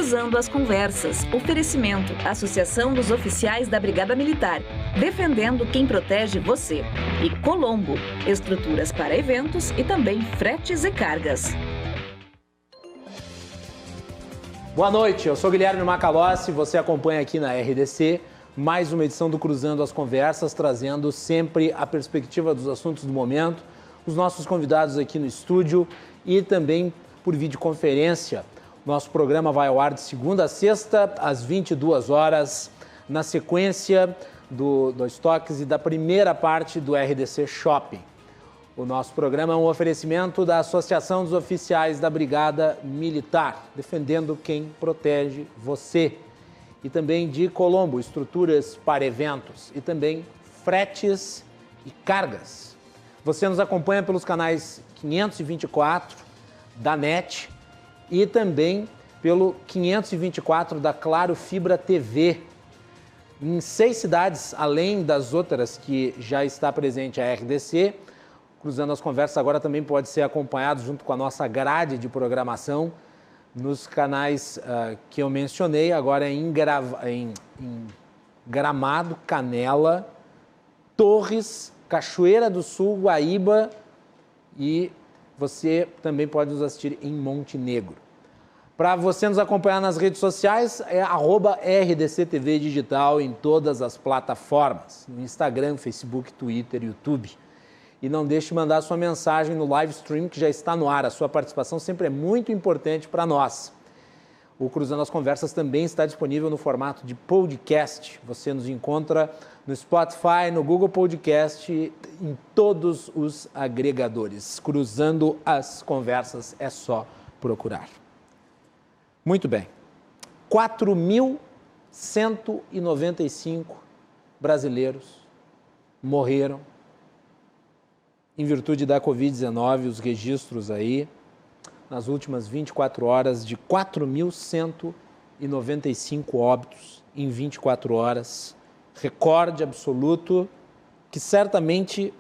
Cruzando as Conversas. Oferecimento: Associação dos Oficiais da Brigada Militar. Defendendo quem protege você. E Colombo. Estruturas para eventos e também fretes e cargas. Boa noite, eu sou Guilherme Macalossi, você acompanha aqui na RDC mais uma edição do Cruzando as Conversas, trazendo sempre a perspectiva dos assuntos do momento, os nossos convidados aqui no estúdio e também por videoconferência. Nosso programa vai ao ar de segunda a sexta, às 22 horas, na sequência dos toques e da primeira parte do RDC Shopping. O nosso programa é um oferecimento da Associação dos Oficiais da Brigada Militar, defendendo quem protege você. E também de Colombo, estruturas para eventos e também fretes e cargas. Você nos acompanha pelos canais 524 da NET e também pelo 524 da Claro Fibra TV. Em 6 cidades, além das outras que já está presente a RDC, Cruzando as Conversas agora também pode ser acompanhado junto com a nossa grade de programação nos canais que eu mencionei, agora em Gramado, Canela, Torres, Cachoeira do Sul, Guaíba e você também pode nos assistir em Montenegro. Para você nos acompanhar nas redes sociais, é @RDCTV Digital em todas as plataformas, no Instagram, Facebook, Twitter, YouTube. E não deixe de mandar sua mensagem no live stream que já está no ar. A sua participação sempre é muito importante para nós. O Cruzando as Conversas também está disponível no formato de podcast. Você nos encontra no Spotify, no Google Podcast, em todos os agregadores. Cruzando as Conversas é só procurar. Muito bem. 4.195 brasileiros morreram em virtude da Covid-19, os registros aí, nas últimas 24 horas, de 4.195 óbitos em 24 horas. Recorde absoluto, que certamente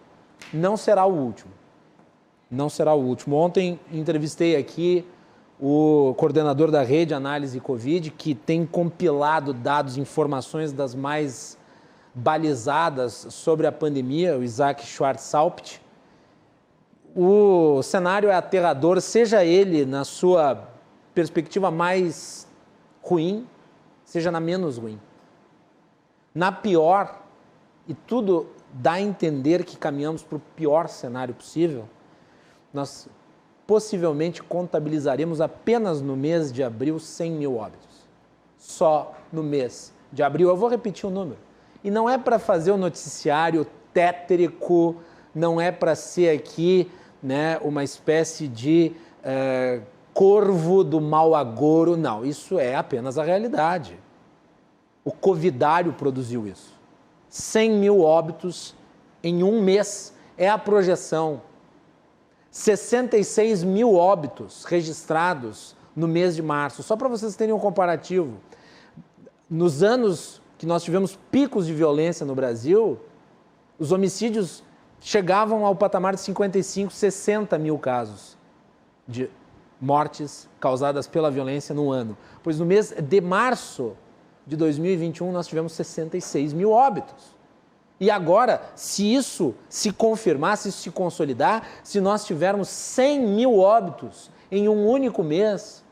não será o último. Não será o último. Ontem entrevistei aqui o coordenador da Rede Análise Covid, que tem compilado dados, informações das mais balizadas sobre a pandemia, o Isaac Schwarzhaupt. O cenário é aterrador, seja ele na sua perspectiva mais ruim, seja na menos ruim. Na pior, e tudo dá a entender que caminhamos para o pior cenário possível, nós possivelmente contabilizaremos apenas no mês de abril 100 mil óbitos. Só no mês de abril. Eu vou repetir o número. E não é para fazer o noticiário tétrico, não é para ser aqui, né, uma espécie de corvo do mau agouro. Não, isso é apenas a realidade. O covidário produziu isso. 100 mil óbitos em um mês é a projeção. 66 mil óbitos registrados no mês de março. Só para vocês terem um comparativo, nos anos que nós tivemos picos de violência no Brasil, os homicídios chegavam ao patamar de 55, 60 mil casos de mortes causadas pela violência no ano. Pois no mês de março de 2021 nós tivemos 66 mil óbitos. E agora, se isso se confirmar, se isso se consolidar, se nós tivermos 100 mil óbitos em um único mês,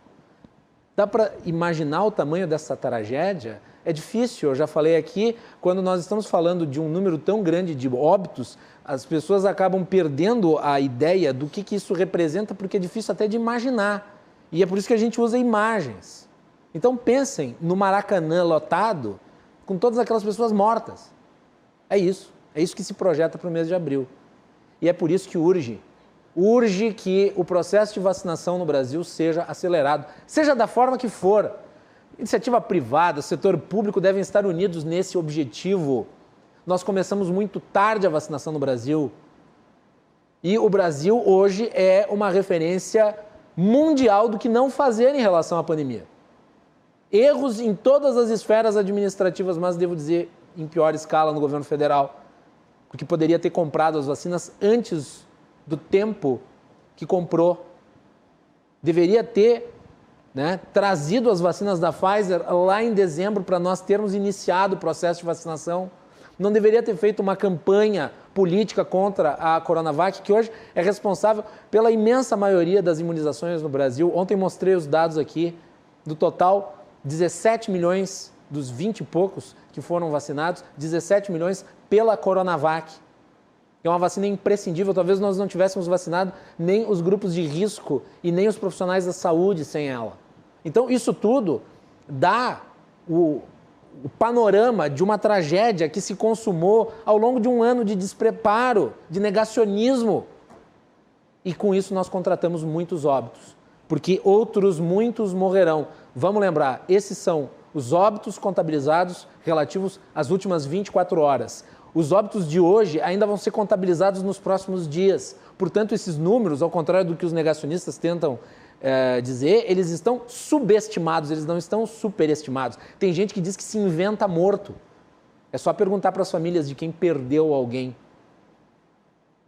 dá para imaginar o tamanho dessa tragédia? É difícil, eu já falei aqui, quando nós estamos falando de um número tão grande de óbitos, as pessoas acabam perdendo a ideia do que isso representa, porque é difícil até de imaginar. E é por isso que a gente usa imagens. Então pensem no Maracanã lotado, com todas aquelas pessoas mortas. É isso que se projeta para o mês de abril. E é por isso que urge que o processo de vacinação no Brasil seja acelerado, seja da forma que for. Iniciativa privada, setor público devem estar unidos nesse objetivo. Nós começamos muito tarde a vacinação no Brasil. E o Brasil hoje é uma referência mundial do que não fazer em relação à pandemia. Erros em todas as esferas administrativas, mas devo dizer, em pior escala no governo federal, porque poderia ter comprado as vacinas antes do tempo que comprou. Deveria ter né, trazido as vacinas da Pfizer lá em dezembro para nós termos iniciado o processo de vacinação. Não deveria ter feito uma campanha política contra a Coronavac, que hoje é responsável pela imensa maioria das imunizações no Brasil. Ontem mostrei os dados aqui, do total, 17 milhões dos 20 e poucos que foram vacinados, 17 milhões pela Coronavac. É uma vacina imprescindível, talvez nós não tivéssemos vacinado nem os grupos de risco e nem os profissionais da saúde sem ela. Então, isso tudo dá o panorama de uma tragédia que se consumou ao longo de um ano de despreparo, de negacionismo. E com isso nós contratamos muitos óbitos, porque outros muitos morrerão. Vamos lembrar, esses são os óbitos contabilizados relativos às últimas 24 horas. Os óbitos de hoje ainda vão ser contabilizados nos próximos dias. Portanto, esses números, ao contrário do que os negacionistas tentam dizer, eles estão subestimados, eles não estão superestimados. Tem gente que diz que se inventa morto. É só perguntar para as famílias de quem perdeu alguém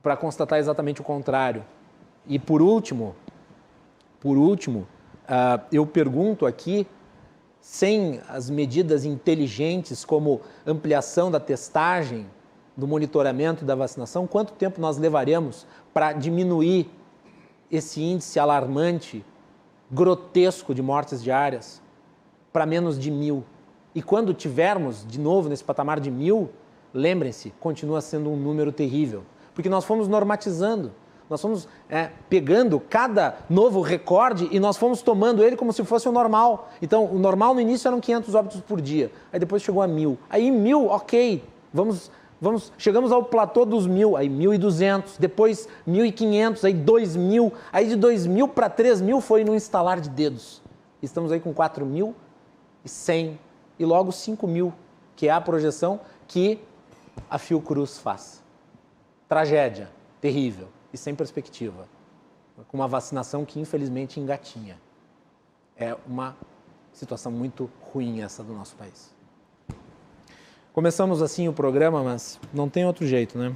para constatar exatamente o contrário. E por último, eu pergunto aqui, sem as medidas inteligentes como ampliação da testagem, do monitoramento e da vacinação, quanto tempo nós levaremos para diminuir esse índice alarmante, grotesco de mortes diárias para menos de 1.000? E quando tivermos de novo nesse patamar de 1.000, lembrem-se, continua sendo um número terrível, porque nós fomos normatizando, nós fomos pegando cada novo recorde e nós fomos tomando ele como se fosse o normal. Então, o normal no início eram 500 óbitos por dia, aí depois chegou a 1.000. Aí 1.000, ok, chegamos ao platô dos 1.000, aí 1.200, depois 1.500, aí 2.000, aí de 2.000 para 3.000 foi no instalar de dedos. Estamos aí com 4.100 e logo 5.000, que é a projeção que a Fiocruz faz. Tragédia, terrível e sem perspectiva, com uma vacinação que infelizmente engatinha. É uma situação muito ruim essa do nosso país. Começamos assim o programa, mas não tem outro jeito, né?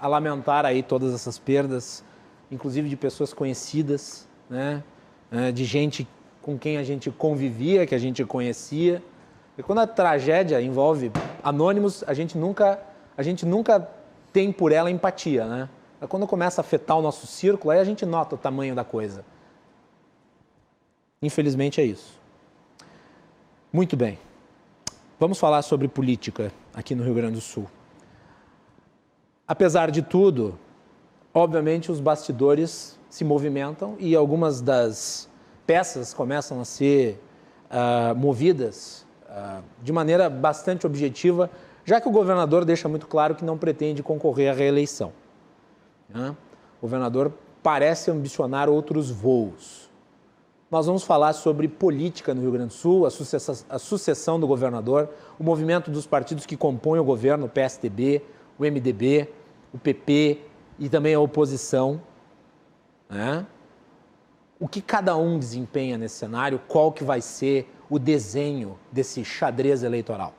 A lamentar aí todas essas perdas, inclusive de pessoas conhecidas, né? De gente com quem a gente convivia, que a gente conhecia. E quando a tragédia envolve anônimos, a gente nunca tem por ela empatia, né? Quando começa a afetar o nosso círculo, aí a gente nota o tamanho da coisa. Infelizmente é isso. Muito bem. Vamos falar sobre política aqui no Rio Grande do Sul. Apesar de tudo, obviamente os bastidores se movimentam e algumas das peças começam a ser movidas de maneira bastante objetiva, já que o governador deixa muito claro que não pretende concorrer à reeleição. O governador parece ambicionar outros voos. Nós vamos falar sobre política no Rio Grande do Sul, a sucessão do governador, o movimento dos partidos que compõem o governo, o PSDB, o MDB, o PP e também a oposição. Né? O que cada um desempenha nesse cenário, qual que vai ser o desenho desse xadrez eleitoral.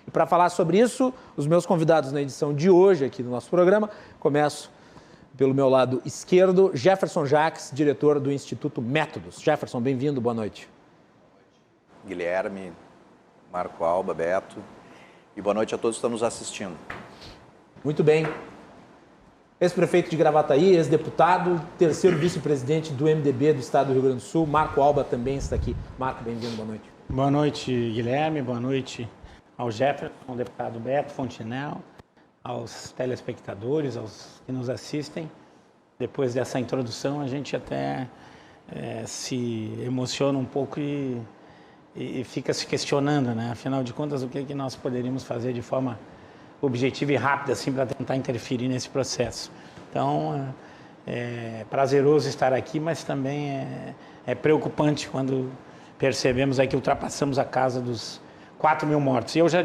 E para falar sobre isso, os meus convidados na edição de hoje aqui do nosso programa, começo pelo meu lado esquerdo, Jefferson Jacques, diretor do Instituto Métodos. Jefferson, bem-vindo, boa noite. Guilherme, Marco Alba, Beto, e boa noite a todos que estão nos assistindo. Muito bem. Ex-prefeito de Gravataí, ex-deputado, terceiro vice-presidente do MDB do Estado do Rio Grande do Sul, Marco Alba também está aqui. Marco, bem-vindo, boa noite. Boa noite, Guilherme, boa noite ao Jefferson, ao deputado Beto Fontinel, aos telespectadores, aos que nos assistem. Depois dessa introdução, a gente até se emociona um pouco e fica se questionando, né? Afinal de contas, o que nós poderíamos fazer de forma objetiva e rápida assim, para tentar interferir nesse processo. Então, é prazeroso estar aqui, mas também é preocupante quando percebemos aí que ultrapassamos a casa dos 4.000 mortos. E eu já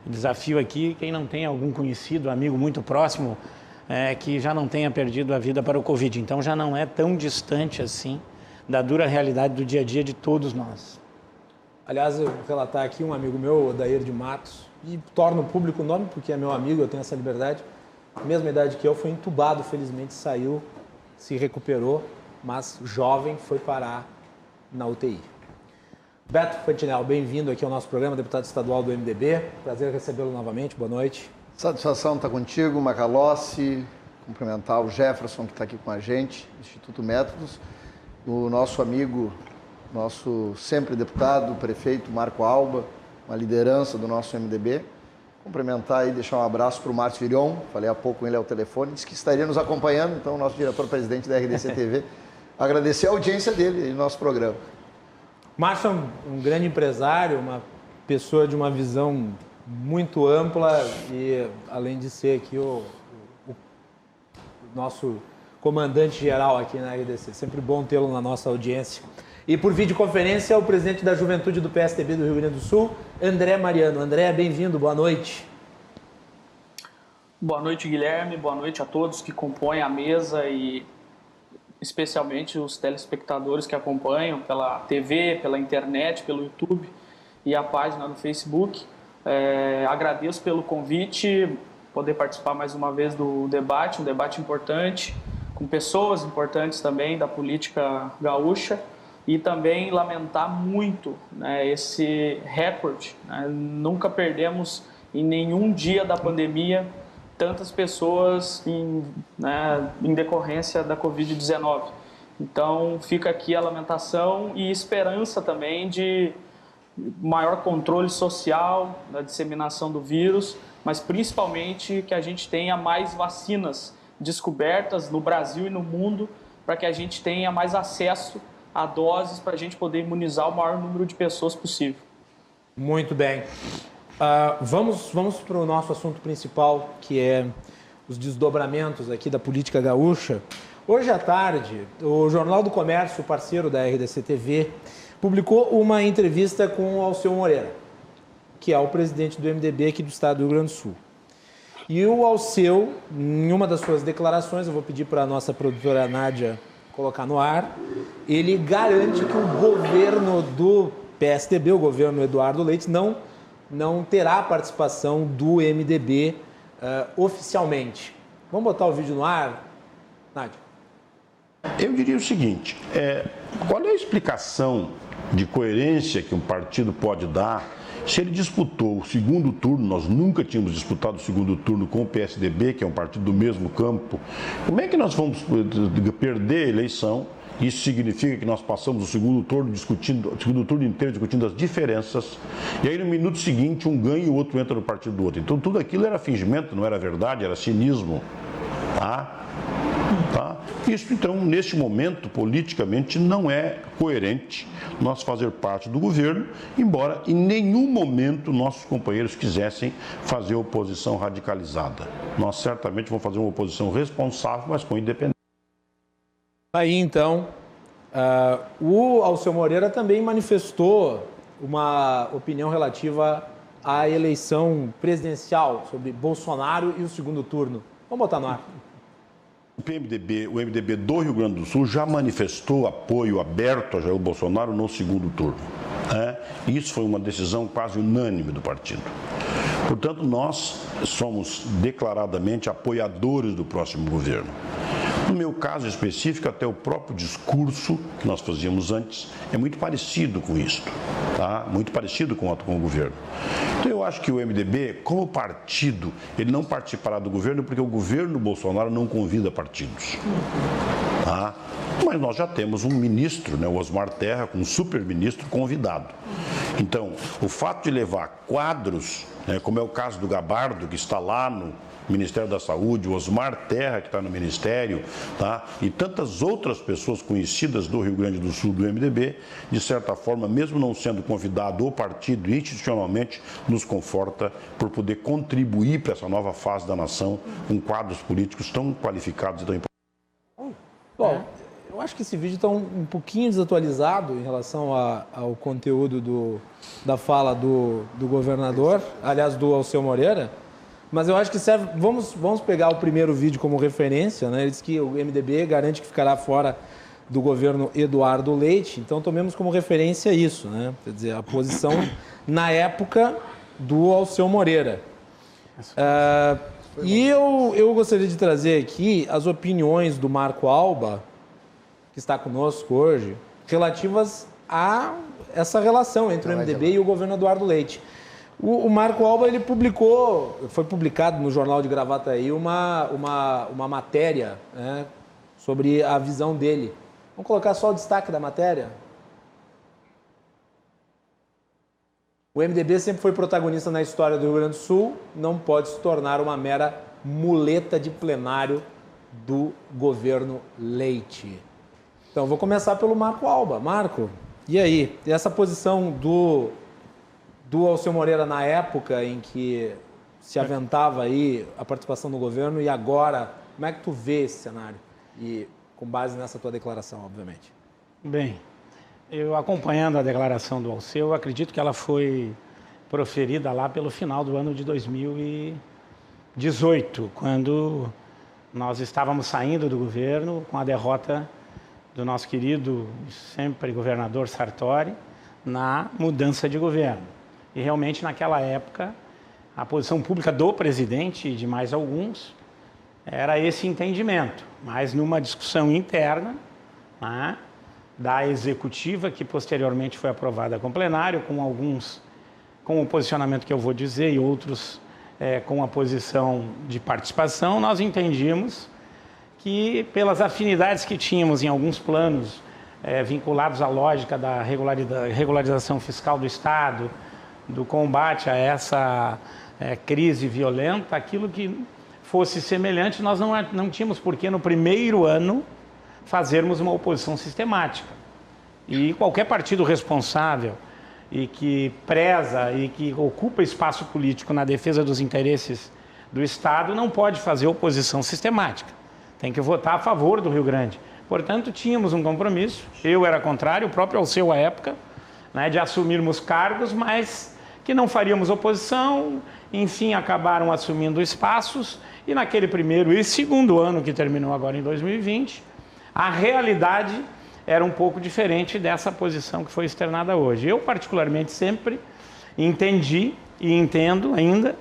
desafio aqui quem não tem algum conhecido, amigo muito próximo, que já não tenha perdido a vida para o Covid. Então já não é tão distante assim da dura realidade do dia a dia de todos nós. Aliás, eu vou relatar aqui um amigo meu, Odair de Matos, e torno público o nome porque é meu amigo, eu tenho essa liberdade, mesma idade que eu, foi entubado, felizmente saiu, se recuperou, mas jovem foi parar na UTI. Beto Fontinel, bem-vindo aqui ao nosso programa, deputado estadual do MDB. Prazer recebê-lo novamente, boa noite. Satisfação estar contigo, Macalossi, cumprimentar o Jefferson que está aqui com a gente, Instituto Métodos, o nosso amigo, nosso sempre deputado, prefeito Marco Alba, uma liderança do nosso MDB. Cumprimentar e deixar um abraço para o Márcio Virion, falei há pouco com ele ao telefone, disse que estaria nos acompanhando, então o nosso diretor-presidente da RDC TV, agradecer a audiência dele no nosso programa. Márcio é um grande empresário, uma pessoa de uma visão muito ampla e, além de ser aqui o nosso comandante geral aqui na RDC, sempre bom tê-lo na nossa audiência. E por videoconferência, o presidente da Juventude do PSDB do Rio Grande do Sul, André Mariano. André, bem-vindo, boa noite. Boa noite, Guilherme, boa noite a todos que compõem a mesa e especialmente os telespectadores que acompanham pela TV, pela internet, pelo YouTube e a página do Facebook. Agradeço pelo convite, poder participar mais uma vez do debate, um debate importante, com pessoas importantes também da política gaúcha. E também lamentar muito, né, esse recorde. Né? Nunca perdemos em nenhum dia da pandemia tantas pessoas em decorrência da Covid-19. Então fica aqui a lamentação e esperança também de maior controle social da disseminação do vírus, mas principalmente que a gente tenha mais vacinas descobertas no Brasil e no mundo para que a gente tenha mais acesso a doses para a gente poder imunizar o maior número de pessoas possível. Muito bem. Vamos para o nosso assunto principal, que é os desdobramentos aqui da política gaúcha. Hoje à tarde, o Jornal do Comércio, parceiro da RDC TV, publicou uma entrevista com o Alceu Moreira, que é o presidente do MDB aqui do estado do Rio Grande do Sul. E o Alceu, em uma das suas declarações, eu vou pedir para a nossa produtora Nádia colocar no ar, ele garante que o governo do PSDB, o governo Eduardo Leite, não terá participação do MDB oficialmente. Vamos botar o vídeo no ar, Nádia? Eu diria o seguinte, qual é a explicação de coerência que um partido pode dar se ele disputou o segundo turno? Nós nunca tínhamos disputado o segundo turno com o PSDB, que é um partido do mesmo campo. Como é que nós vamos perder a eleição? Isso significa que nós passamos o segundo turno inteiro discutindo as diferenças, e aí no minuto seguinte um ganha e o outro entra no partido do outro. Então tudo aquilo era fingimento, não era verdade, era cinismo. Tá? Isso, então, neste momento, politicamente, não é coerente nós fazer parte do governo, embora em nenhum momento nossos companheiros quisessem fazer oposição radicalizada. Nós certamente vamos fazer uma oposição responsável, mas com independência. Aí, então, o Alceu Moreira também manifestou uma opinião relativa à eleição presidencial sobre Bolsonaro e o segundo turno. Vamos botar no ar. O MDB do Rio Grande do Sul já manifestou apoio aberto a Jair Bolsonaro no segundo turno. Isso foi uma decisão quase unânime do partido. Portanto, nós somos declaradamente apoiadores do próximo governo. No meu caso específico, até o próprio discurso que nós fazíamos antes é muito parecido com isso, tá? Muito parecido com o governo. Então eu acho que o MDB, como partido, ele não participará do governo porque o governo Bolsonaro não convida partidos. Tá? Mas nós já temos um ministro, né, o Osmar Terra, um super-ministro convidado. Então, o fato de levar quadros, né, como é o caso do Gabardo, que está lá no Ministério da Saúde, o Osmar Terra, que está no Ministério, tá? E tantas outras pessoas conhecidas do Rio Grande do Sul, do MDB, de certa forma, mesmo não sendo convidado o partido institucionalmente, nos conforta por poder contribuir para essa nova fase da nação com quadros políticos tão qualificados e tão importantes. Bom, eu acho que esse vídeo está um pouquinho desatualizado em relação ao conteúdo da fala do governador, aliás, do Alceu Moreira. Mas eu acho que serve. Vamos pegar o primeiro vídeo como referência, né? Ele diz que o MDB garante que ficará fora do governo Eduardo Leite. Então tomemos como referência isso, né? Quer dizer, a posição na época do Alceu Moreira. E eu gostaria de trazer aqui as opiniões do Marco Alba, que está conosco hoje, relativas há essa relação entre o MDB e o governo Eduardo Leite. O Marco Alba, ele foi publicado no Jornal de Gravataí uma matéria, né, sobre a visão dele. Vamos colocar só o destaque da matéria? O MDB sempre foi protagonista na história do Rio Grande do Sul, não pode se tornar uma mera muleta de plenário do governo Leite. Então, vou começar pelo Marco Alba. Marco, e aí? E essa posição do Alceu Moreira na época em que se aventava aí a participação do governo e agora, como é que tu vê esse cenário? E com base nessa tua declaração, obviamente. Bem, eu acompanhando a declaração do Alceu, acredito que ela foi proferida lá pelo final do ano de 2018, quando nós estávamos saindo do governo com a derrota do nosso querido, sempre governador Sartori, na mudança de governo. E realmente naquela época, a posição pública do presidente e de mais alguns era esse entendimento, mas numa discussão interna, né, da executiva, que posteriormente foi aprovada com plenário, com alguns com o posicionamento que eu vou dizer e outros com a posição de participação, nós entendíamos que pelas afinidades que tínhamos em alguns planos vinculados à lógica da regularização fiscal do Estado, do combate a essa crise violenta, aquilo que fosse semelhante, nós não tínhamos por que no primeiro ano fazermos uma oposição sistemática. E qualquer partido responsável e que preza e que ocupa espaço político na defesa dos interesses do Estado não pode fazer oposição sistemática. Tem que votar a favor do Rio Grande. Portanto, tínhamos um compromisso, eu era contrário, o próprio Alceu à época, né, de assumirmos cargos, mas que não faríamos oposição, enfim, acabaram assumindo espaços, e naquele primeiro e segundo ano que terminou agora em 2020, a realidade era um pouco diferente dessa posição que foi externada hoje. Eu, particularmente, sempre entendi e entendo ainda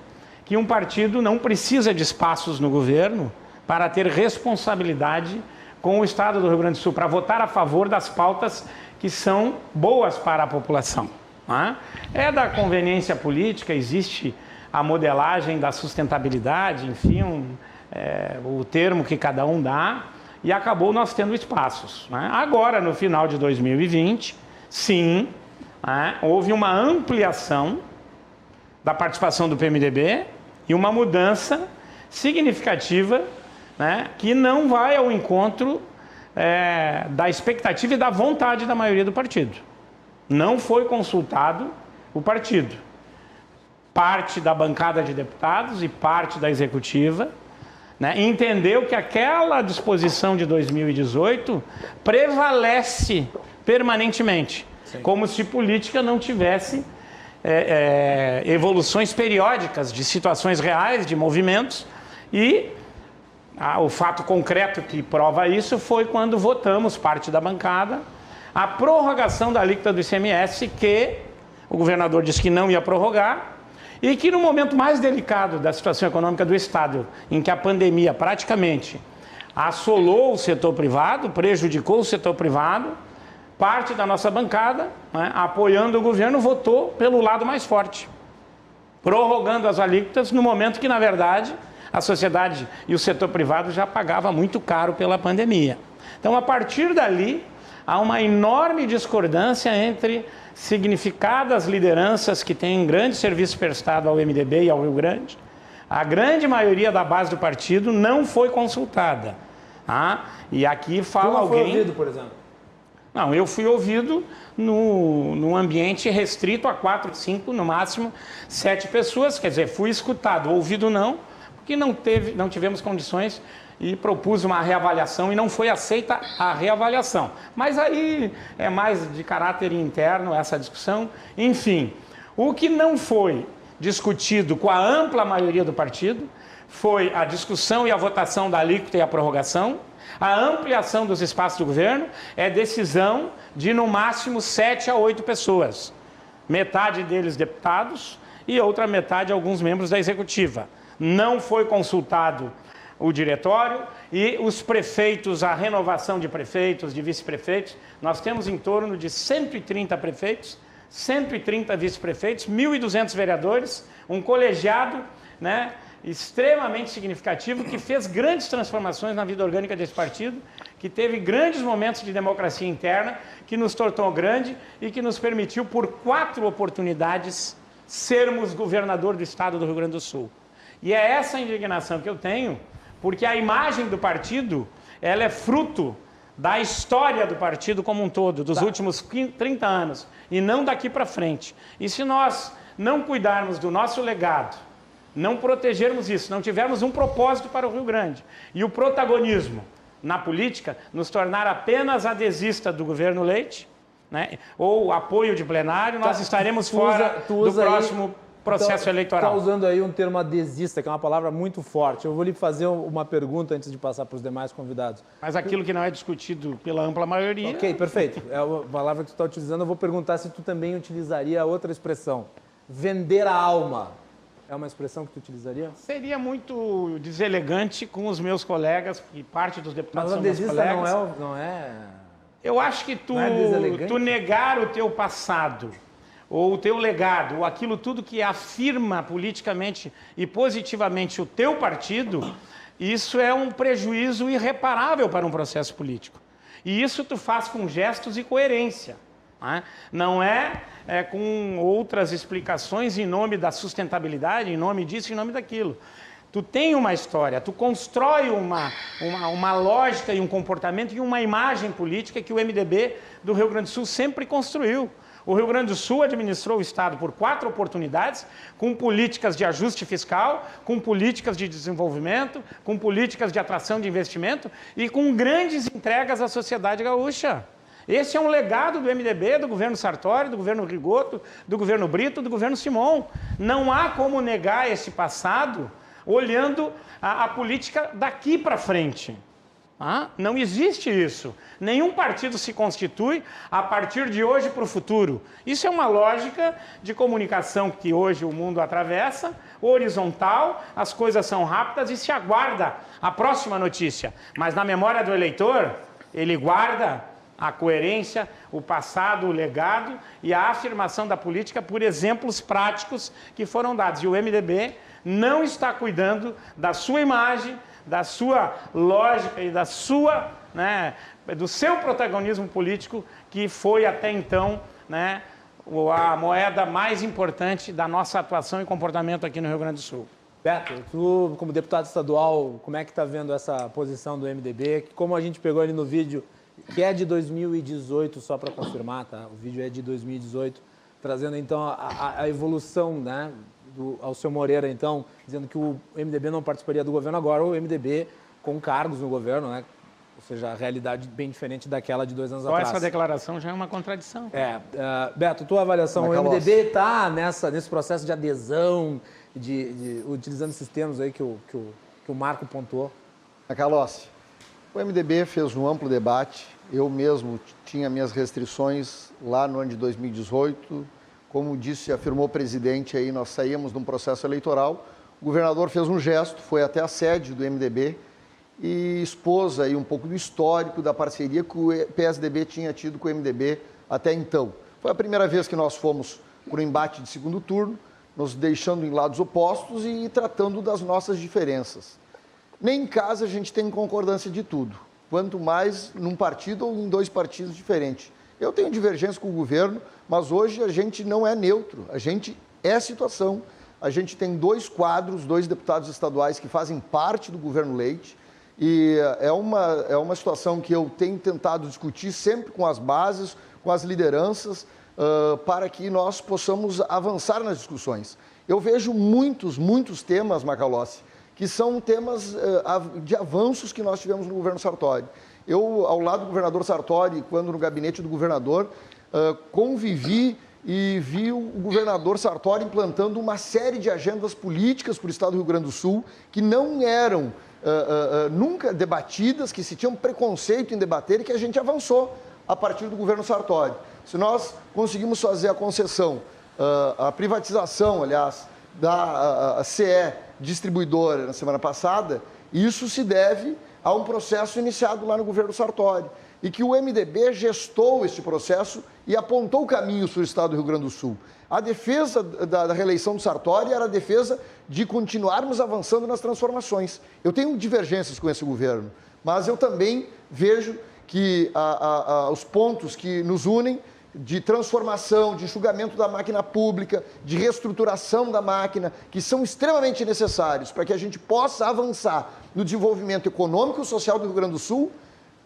que um partido não precisa de espaços no governo para ter responsabilidade com o Estado do Rio Grande do Sul, para votar a favor das pautas que são boas para a população. Né? É da conveniência política, existe a modelagem da sustentabilidade, enfim, o termo que cada um dá, e acabou nós tendo espaços. Né? Agora, no final de 2020, sim, né, houve uma ampliação da participação do PMDB e uma mudança significativa, né, que não vai ao encontro da expectativa e da vontade da maioria do partido. Não foi consultado o partido. Parte da bancada de deputados e parte da executiva, né, entendeu que aquela disposição de 2018 prevalece permanentemente, sim, como se política não tivesse evoluções periódicas de situações reais, de movimentos, e o fato concreto que prova isso foi quando votamos, parte da bancada, a prorrogação da alíquota do ICMS, que o governador disse que não ia prorrogar, e que no momento mais delicado da situação econômica do Estado, em que a pandemia praticamente assolou o setor privado, prejudicou o setor privado, parte da nossa bancada, né, apoiando o governo, votou pelo lado mais forte, prorrogando as alíquotas no momento que, na verdade, a sociedade e o setor privado já pagava muito caro pela pandemia. Então, a partir dali, há uma enorme discordância entre significadas lideranças que têm grande serviço prestado ao MDB e ao Rio Grande. A grande maioria da base do partido não foi consultada. Tá? E aqui fala alguém... Foi ouvido, por exemplo? Não, eu fui ouvido num ambiente restrito a 4, 5, no máximo 7 pessoas. Quer dizer, fui escutado, ouvido não, porque não tivemos condições e propus uma reavaliação e não foi aceita a reavaliação. Mas aí é mais de caráter interno essa discussão. Enfim, o que não foi discutido com a ampla maioria do partido foi a discussão e a votação da alíquota e a prorrogação. A ampliação dos espaços do governo é decisão de no máximo 7 a 8 pessoas. Metade deles deputados e outra metade alguns membros da executiva. Não foi consultado o diretório E os prefeitos, a renovação de prefeitos, de vice-prefeitos, nós temos em torno de 130 prefeitos, 130 vice-prefeitos, 1.200 vereadores, um colegiado, né, extremamente significativo, que fez grandes transformações na vida orgânica desse partido, que teve grandes momentos de democracia interna, que nos tornou grande e que nos permitiu, por 4 oportunidades, sermos governador do estado do Rio Grande do Sul. E é essa indignação que eu tenho, porque a imagem do partido, ela é fruto da história do partido como um todo, dos últimos 30 anos, e não daqui para frente. E se nós não cuidarmos do nosso legado, não protegermos isso, não tivermos um propósito para o Rio Grande, e o protagonismo na política nos tornar apenas adesista do governo Leite, né, ou apoio de plenário, nós estaremos fora do próximo processo eleitoral. Está usando aí um termo adesista, que é uma palavra muito forte. Eu vou lhe fazer uma pergunta antes de passar para os demais convidados. Mas aquilo que não é discutido pela ampla maioria... Ok, perfeito. É a palavra que tu está utilizando. Eu vou perguntar se tu também utilizaria outra expressão. Vender a alma. É uma expressão que tu utilizaria? Seria muito deselegante com os meus colegas, e parte dos deputados são meus colegas. Mas adesista não é... Eu acho que tu negar o teu passado, ou o teu legado, ou aquilo tudo que afirma politicamente e positivamente o teu partido, isso é um prejuízo irreparável para um processo político. E isso tu faz com gestos e coerência. Não é com outras explicações em nome da sustentabilidade, em nome disso, em nome daquilo. Tu tem uma história, tu constrói uma lógica e um comportamento e uma imagem política que o MDB do Rio Grande do Sul sempre construiu. O Rio Grande do Sul administrou o Estado por 4 oportunidades, com políticas de ajuste fiscal, com políticas de desenvolvimento, com políticas de atração de investimento e com grandes entregas à sociedade gaúcha. Esse é um legado do MDB, do governo Sartori, do governo Rigoto, do governo Brito, do governo Simon. Não há como negar esse passado olhando a política daqui para frente. Não existe isso. Nenhum partido se constitui a partir de hoje para o futuro. Isso é uma lógica de comunicação que hoje o mundo atravessa, horizontal, as coisas são rápidas e se aguarda a próxima notícia. Mas na memória do eleitor, ele guarda a coerência, o passado, o legado e a afirmação da política por exemplos práticos que foram dados. E o MDB não está cuidando da sua imagem, da sua lógica e da sua, do seu protagonismo político, que foi até então, a moeda mais importante da nossa atuação e comportamento aqui no Rio Grande do Sul. Beto, tu, como deputado estadual, como é que está vendo essa posição do MDB? Como a gente pegou ali no vídeo, que é de 2018, só para confirmar, tá? O vídeo é de 2018, trazendo então a evolução, do Alceu Moreira, então, dizendo que o MDB não participaria do governo, agora o MDB com cargos no governo, ou seja, a realidade bem diferente daquela de 2 anos atrás. Essa declaração já é uma contradição. Beto, tua avaliação, o MDB está nesse processo de adesão, utilizando esses termos aí que o Marco pontuou? Macalossi, o MDB fez um amplo debate, eu mesmo tinha minhas restrições lá no ano de 2018, como disse, afirmou o presidente, aí nós saímos de um processo eleitoral, o governador fez um gesto, foi até a sede do MDB e expôs aí um pouco do histórico da parceria que o PSDB tinha tido com o MDB até então. Foi a primeira vez que nós fomos para o embate de segundo turno, nos deixando em lados opostos e tratando das nossas diferenças. Nem em casa a gente tem concordância de tudo, quanto mais num partido ou em 2 partidos diferentes. Eu tenho divergência com o governo, mas hoje a gente não é neutro, a gente é situação. A gente tem 2 quadros, 2 deputados estaduais que fazem parte do governo Leite e é uma situação que eu tenho tentado discutir sempre com as bases, com as lideranças, para que nós possamos avançar nas discussões. Eu vejo muitos temas, Macalossi, que são temas de avanços que nós tivemos no governo Sartori. Eu, ao lado do governador Sartori, quando no gabinete do governador, convivi e vi o governador Sartori implantando uma série de agendas políticas para o estado do Rio Grande do Sul que não eram nunca debatidas, que se tinham preconceito em debater e que a gente avançou a partir do governo Sartori. Se nós conseguimos fazer a concessão, a privatização, aliás, da CE distribuidora na semana passada, isso se deve a um processo iniciado lá no governo Sartori e que o MDB gestou esse processo e apontou caminhos para o estado do Rio Grande do Sul. A defesa da reeleição do Sartori era a defesa de continuarmos avançando nas transformações. Eu tenho divergências com esse governo, mas eu também vejo que os pontos que nos unem de transformação, de enxugamento da máquina pública, de reestruturação da máquina, que são extremamente necessários para que a gente possa avançar no desenvolvimento econômico e social do Rio Grande do Sul,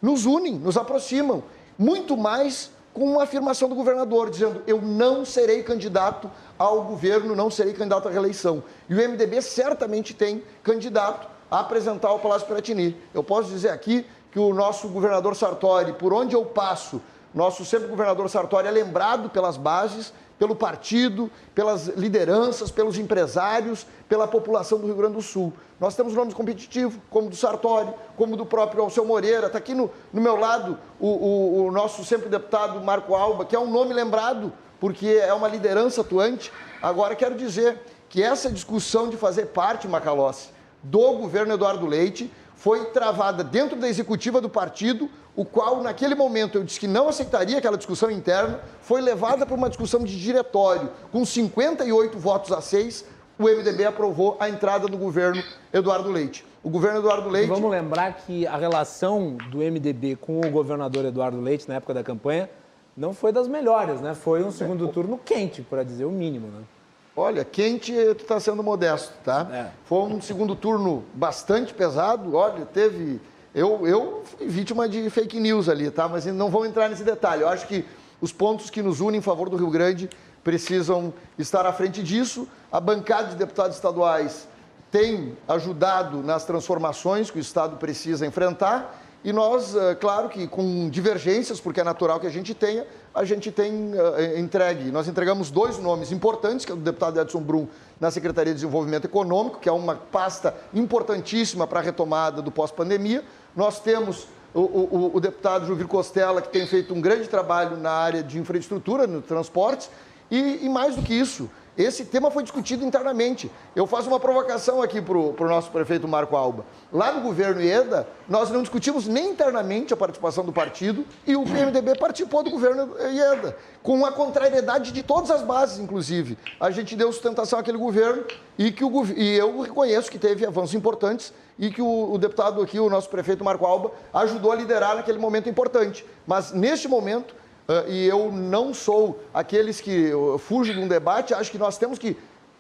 nos unem, nos aproximam, muito mais com a afirmação do governador, dizendo: eu não serei candidato ao governo, não serei candidato à reeleição. E o MDB certamente tem candidato a apresentar ao Palácio Piratini. Eu posso dizer aqui que o nosso governador Sartori, por onde eu passo, nosso sempre governador Sartori é lembrado pelas bases, pelo partido, pelas lideranças, pelos empresários, pela população do Rio Grande do Sul. Nós temos nomes competitivos, como o do Sartori, como o do próprio Alceu Moreira. Está aqui no meu lado o nosso sempre deputado Marco Alba, que é um nome lembrado, porque é uma liderança atuante. Agora, quero dizer que essa discussão de fazer parte, Macalossi, do governo Eduardo Leite, foi travada dentro da executiva do partido, o qual, naquele momento, eu disse que não aceitaria aquela discussão interna, foi levada para uma discussão de diretório, com 58 votos a 6, o MDB aprovou a entrada do governo Eduardo Leite. O governo Eduardo Leite... Vamos lembrar que a relação do MDB com o governador Eduardo Leite, na época da campanha, não foi das melhores, né? Foi um segundo turno quente, para dizer o mínimo, né? Olha, quente, tu está sendo modesto, tá? Foi um segundo turno bastante pesado. Olha, teve... Eu fui vítima de fake news ali, tá? Mas não vamos entrar nesse detalhe. Eu acho que os pontos que nos unem em favor do Rio Grande precisam estar à frente disso. A bancada de deputados estaduais tem ajudado nas transformações que o Estado precisa enfrentar. E nós, claro que com divergências, porque é natural que a gente tem entregue. Nós entregamos 2 nomes importantes, que é o do deputado Edson Brum na Secretaria de Desenvolvimento Econômico, que é uma pasta importantíssima para a retomada do pós-pandemia. Nós temos o deputado Juvir Costela, que tem feito um grande trabalho na área de infraestrutura, no transportes, e mais do que isso, esse tema foi discutido internamente. Eu faço uma provocação aqui para o nosso prefeito Marco Alba. Lá no governo Ieda, nós não discutimos nem internamente a participação do partido e o PMDB participou do governo Ieda, com a contrariedade de todas as bases, inclusive. A gente deu sustentação àquele governo e eu reconheço que teve avanços importantes e que o deputado aqui, o nosso prefeito Marco Alba, ajudou a liderar naquele momento importante. Mas, neste momento, e eu não sou aqueles que fugem de um debate, acho que nós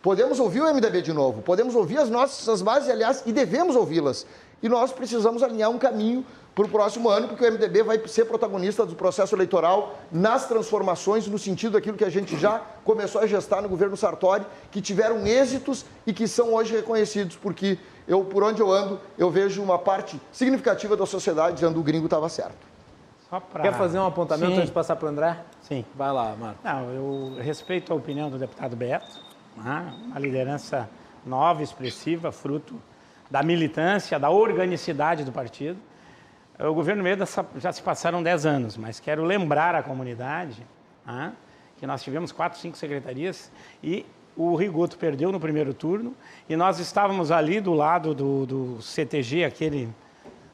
podemos ouvir o MDB de novo, podemos ouvir as nossas bases, aliás, e devemos ouvi-las. E nós precisamos alinhar um caminho para o próximo ano, porque o MDB vai ser protagonista do processo eleitoral nas transformações, no sentido daquilo que a gente já começou a gestar no governo Sartori, que tiveram êxitos e que são hoje reconhecidos, porque por onde eu ando, eu vejo uma parte significativa da sociedade dizendo que o gringo estava certo. Quer fazer um apontamento antes de passar para o André? Sim. Vai lá, Marco. Não, eu respeito a opinião do deputado Beto, uma liderança nova, expressiva, fruto da militância, da organicidade do partido. O governo Ieda já se passaram 10 anos, mas quero lembrar à comunidade que nós tivemos 4, 5 secretarias e o Rigoto perdeu no primeiro turno e nós estávamos ali do lado do CTG, aquele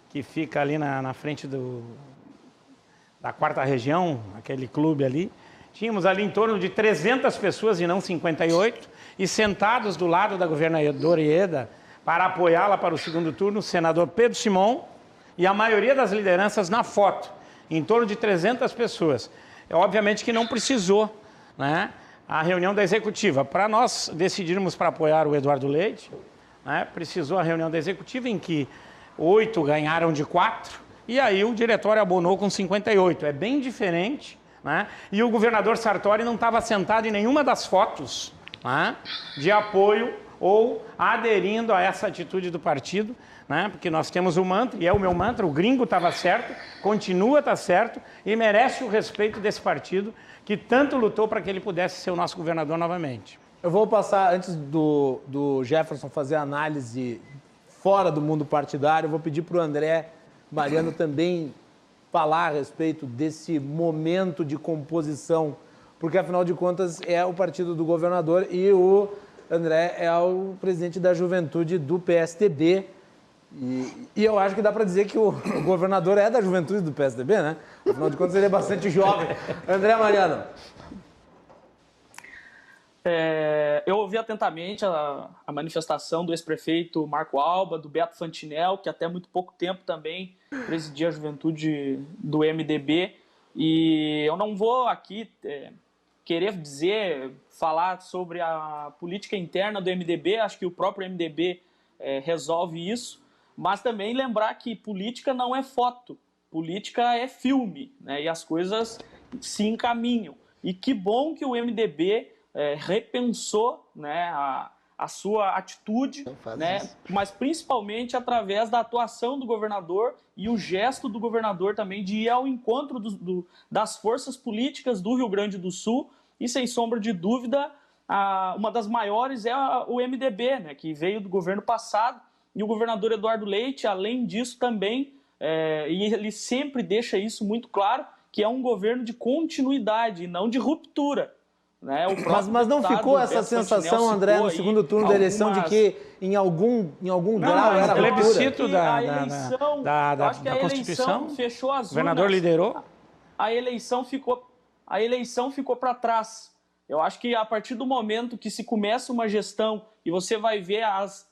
que fica ali na frente da 4ª região, aquele clube ali. Tínhamos ali em torno de 300 pessoas e não 58, e sentados do lado da governadora Ieda para apoiá-la para o segundo turno, o senador Pedro Simon e a maioria das lideranças na foto, em torno de 300 pessoas. Obviamente que não precisou, né, a reunião da executiva. Para nós decidirmos para apoiar o Eduardo Leite, né, precisou a reunião da executiva em que 8 ganharam de 4, e aí o diretório abonou com 58. É bem diferente, né? E o governador Sartori não estava sentado em nenhuma das fotos, né, de apoio ou aderindo a essa atitude do partido, né? Porque nós temos o mantra, e é o meu mantra, o gringo estava certo, continua a estar certo e merece o respeito desse partido que tanto lutou para que ele pudesse ser o nosso governador novamente. Eu vou passar, antes do Jefferson fazer a análise fora do mundo partidário, eu vou pedir para o André Mariano também falar a respeito desse momento de composição, porque, afinal de contas, é o partido do governador e o André é o presidente da juventude do PSDB. E eu acho que dá para dizer que o governador é da juventude do PSDB, né? Afinal de contas, ele é bastante jovem. André Mariano. Eu ouvi atentamente a manifestação do ex-prefeito Marco Alba, do Beto Fantinel, que até muito pouco tempo também presidia a juventude do MDB. E eu não vou aqui querer falar sobre a política interna do MDB, acho que o próprio MDB resolve isso, mas também lembrar que política não é foto, política é filme, né? E as coisas se encaminham. E que bom que o MDB repensou, né, a sua atitude, né, mas principalmente através da atuação do governador e o gesto do governador também de ir ao encontro das forças políticas do Rio Grande do Sul e, sem sombra de dúvida, uma das maiores é o MDB, né, que veio do governo passado, e o governador Eduardo Leite, além disso também, e ele sempre deixa isso muito claro, que é um governo de continuidade e não de ruptura. Né? Mas não ficou essa sensação, André, no segundo turno da eleição, de que em algum grau era ruptura? Plebiscito da Constituição Constituição fechou as urnas. O governador liderou. A eleição ficou para trás. Eu acho que a partir do momento que se começa uma gestão e você vai ver as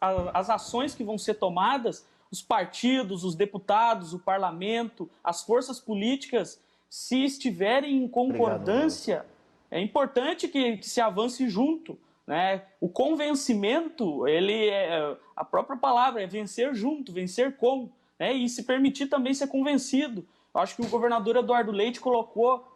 ações que vão ser tomadas, os partidos, os deputados, o parlamento, as forças políticas, se estiverem em concordância, é importante que se avance junto, né? O convencimento, a própria palavra é vencer junto, vencer com, né? E se permitir também ser convencido. Eu acho que o governador Eduardo Leite colocou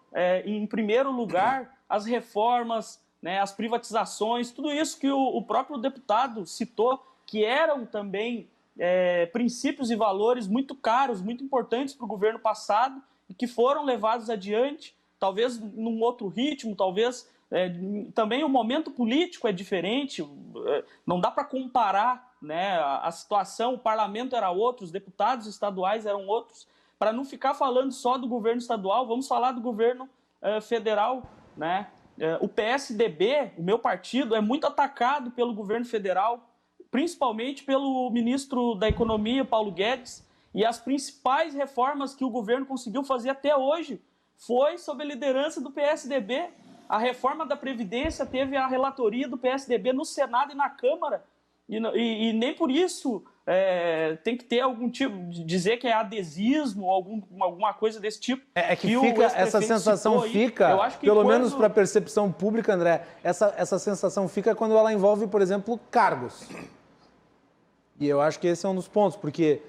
em primeiro lugar as reformas, né, as privatizações, tudo isso que o próprio deputado citou, que eram também princípios e valores muito caros, muito importantes para o governo passado e que foram levados adiante, talvez num outro ritmo, talvez também o momento político é diferente, não dá para comparar, né, a situação, o parlamento era outro, os deputados estaduais eram outros. Para não ficar falando só do governo estadual, vamos falar do governo federal, né? O PSDB, o meu partido, é muito atacado pelo governo federal, principalmente pelo ministro da Economia, Paulo Guedes, e as principais reformas que o governo conseguiu fazer até hoje foi sob a liderança do PSDB. A reforma da Previdência teve a relatoria do PSDB no Senado e na Câmara, e nem por isso tem que ter algum tipo de dizer que é adesismo, alguma coisa desse tipo. Que fica, essa sensação fica, pelo menos para a percepção pública, André, essa sensação fica quando ela envolve, por exemplo, cargos. E eu acho que esse é um dos pontos, porque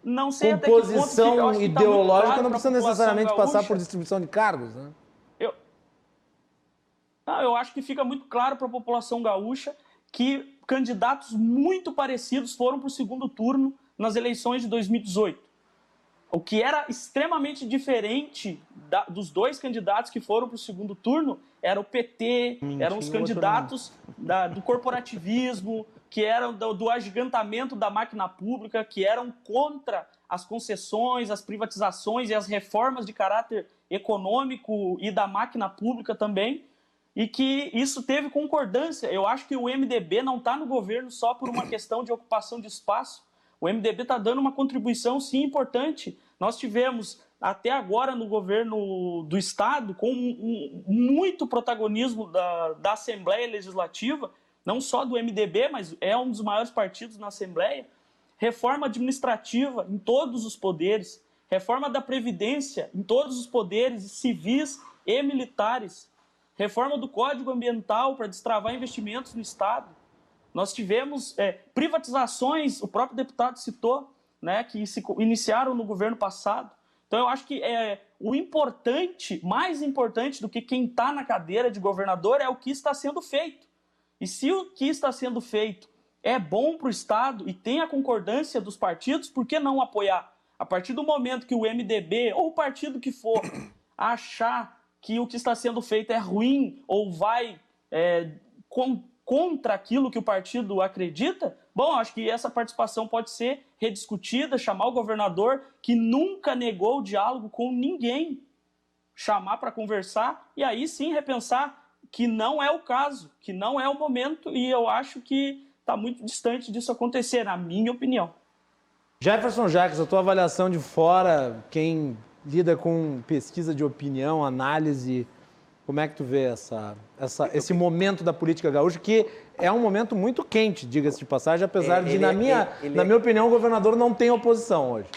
não sei composição até que ponto ideológica tá não precisa necessariamente passar por distribuição de cargos, né? Eu acho que fica muito claro para a população gaúcha que candidatos muito parecidos foram para o segundo turno nas eleições de 2018. O que era extremamente diferente dos dois candidatos que foram para o segundo turno era o PT, eram os candidatos do corporativismo, que eram do agigantamento da máquina pública, que eram contra as concessões, as privatizações e as reformas de caráter econômico e da máquina pública também, e que isso teve concordância. Eu acho que o MDB não está no governo só por uma questão de ocupação de espaço. O MDB está dando uma contribuição, sim, importante. Nós tivemos, até agora, no governo do Estado, com muito protagonismo da Assembleia Legislativa, não só do MDB, mas é um dos maiores partidos na Assembleia, reforma administrativa em todos os poderes, reforma da Previdência em todos os poderes, civis e militares, reforma do Código Ambiental para destravar investimentos no Estado. Nós tivemos privatizações, o próprio deputado citou, né, que se iniciaram no governo passado. Então eu acho que o importante, mais importante do que quem está na cadeira de governador é o que está sendo feito. E se o que está sendo feito é bom para o Estado e tem a concordância dos partidos, por que não apoiar? A partir do momento que o MDB ou o partido que for achar que o que está sendo feito é ruim ou vai contra aquilo que o partido acredita, bom, acho que essa participação pode ser rediscutida, chamar o governador, que nunca negou o diálogo com ninguém, chamar para conversar e aí sim repensar que não é o caso, que não é o momento, e eu acho que está muito distante disso acontecer, na minha opinião. Jefferson Jacques, a tua avaliação de fora, quem lida com pesquisa de opinião, análise, como é que tu vê esse momento da política gaúcha, que é um momento muito quente, diga-se de passagem, apesar de, na minha opinião, o governador não tem oposição hoje.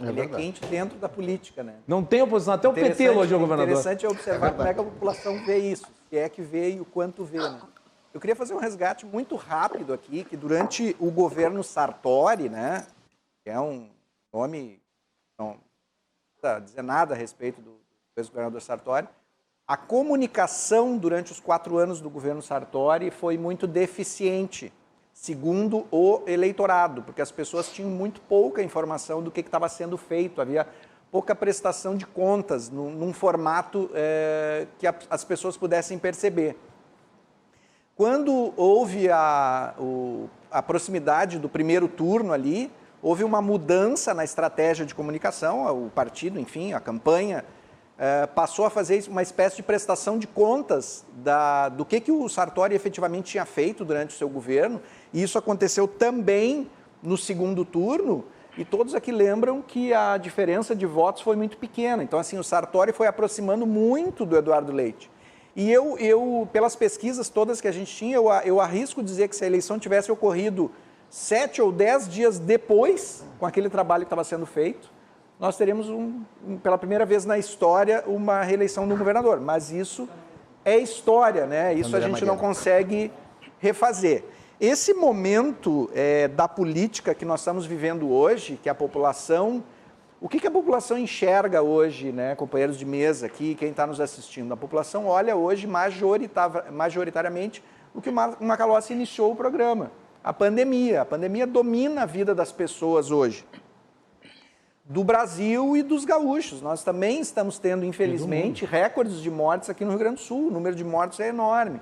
Ele é quente dentro da política, né? Não tem oposição, até o PT elogiou o governador. Interessante é observar como é que a população vê isso, se é que vê e o quanto vê, né? Eu queria fazer um resgate muito rápido aqui, que durante o governo Sartori, né, que é um nome, não precisa dizer nada a respeito do ex-governador Sartori, a comunicação durante os 4 anos do governo Sartori foi muito deficiente, segundo o eleitorado, porque as pessoas tinham muito pouca informação do que estava sendo feito, havia pouca prestação de contas num formato que as pessoas pudessem perceber. Quando houve a proximidade do primeiro turno ali, houve uma mudança na estratégia de comunicação, o partido, enfim, a campanha, passou a fazer uma espécie de prestação de contas do que o Sartori efetivamente tinha feito durante o seu governo, e isso aconteceu também no segundo turno, e todos aqui lembram que a diferença de votos foi muito pequena. Então, assim, o Sartori foi aproximando muito do Eduardo Leite. E eu pelas pesquisas todas que a gente tinha, eu arrisco dizer que se a eleição tivesse ocorrido 7 ou 10 dias depois, com aquele trabalho que estava sendo feito, nós teríamos, pela primeira vez na história, uma reeleição do governador. Mas isso é história, né? Isso a gente não consegue refazer. Esse momento da política que nós estamos vivendo hoje, que a população... O que a população enxerga hoje, né, companheiros de mesa aqui, quem está nos assistindo? A população olha hoje majoritariamente o que o Macalossi iniciou o programa. A pandemia. A pandemia domina a vida das pessoas hoje. Do Brasil e dos gaúchos. Nós também estamos tendo, infelizmente, recordes de mortes aqui no Rio Grande do Sul. O número de mortes é enorme.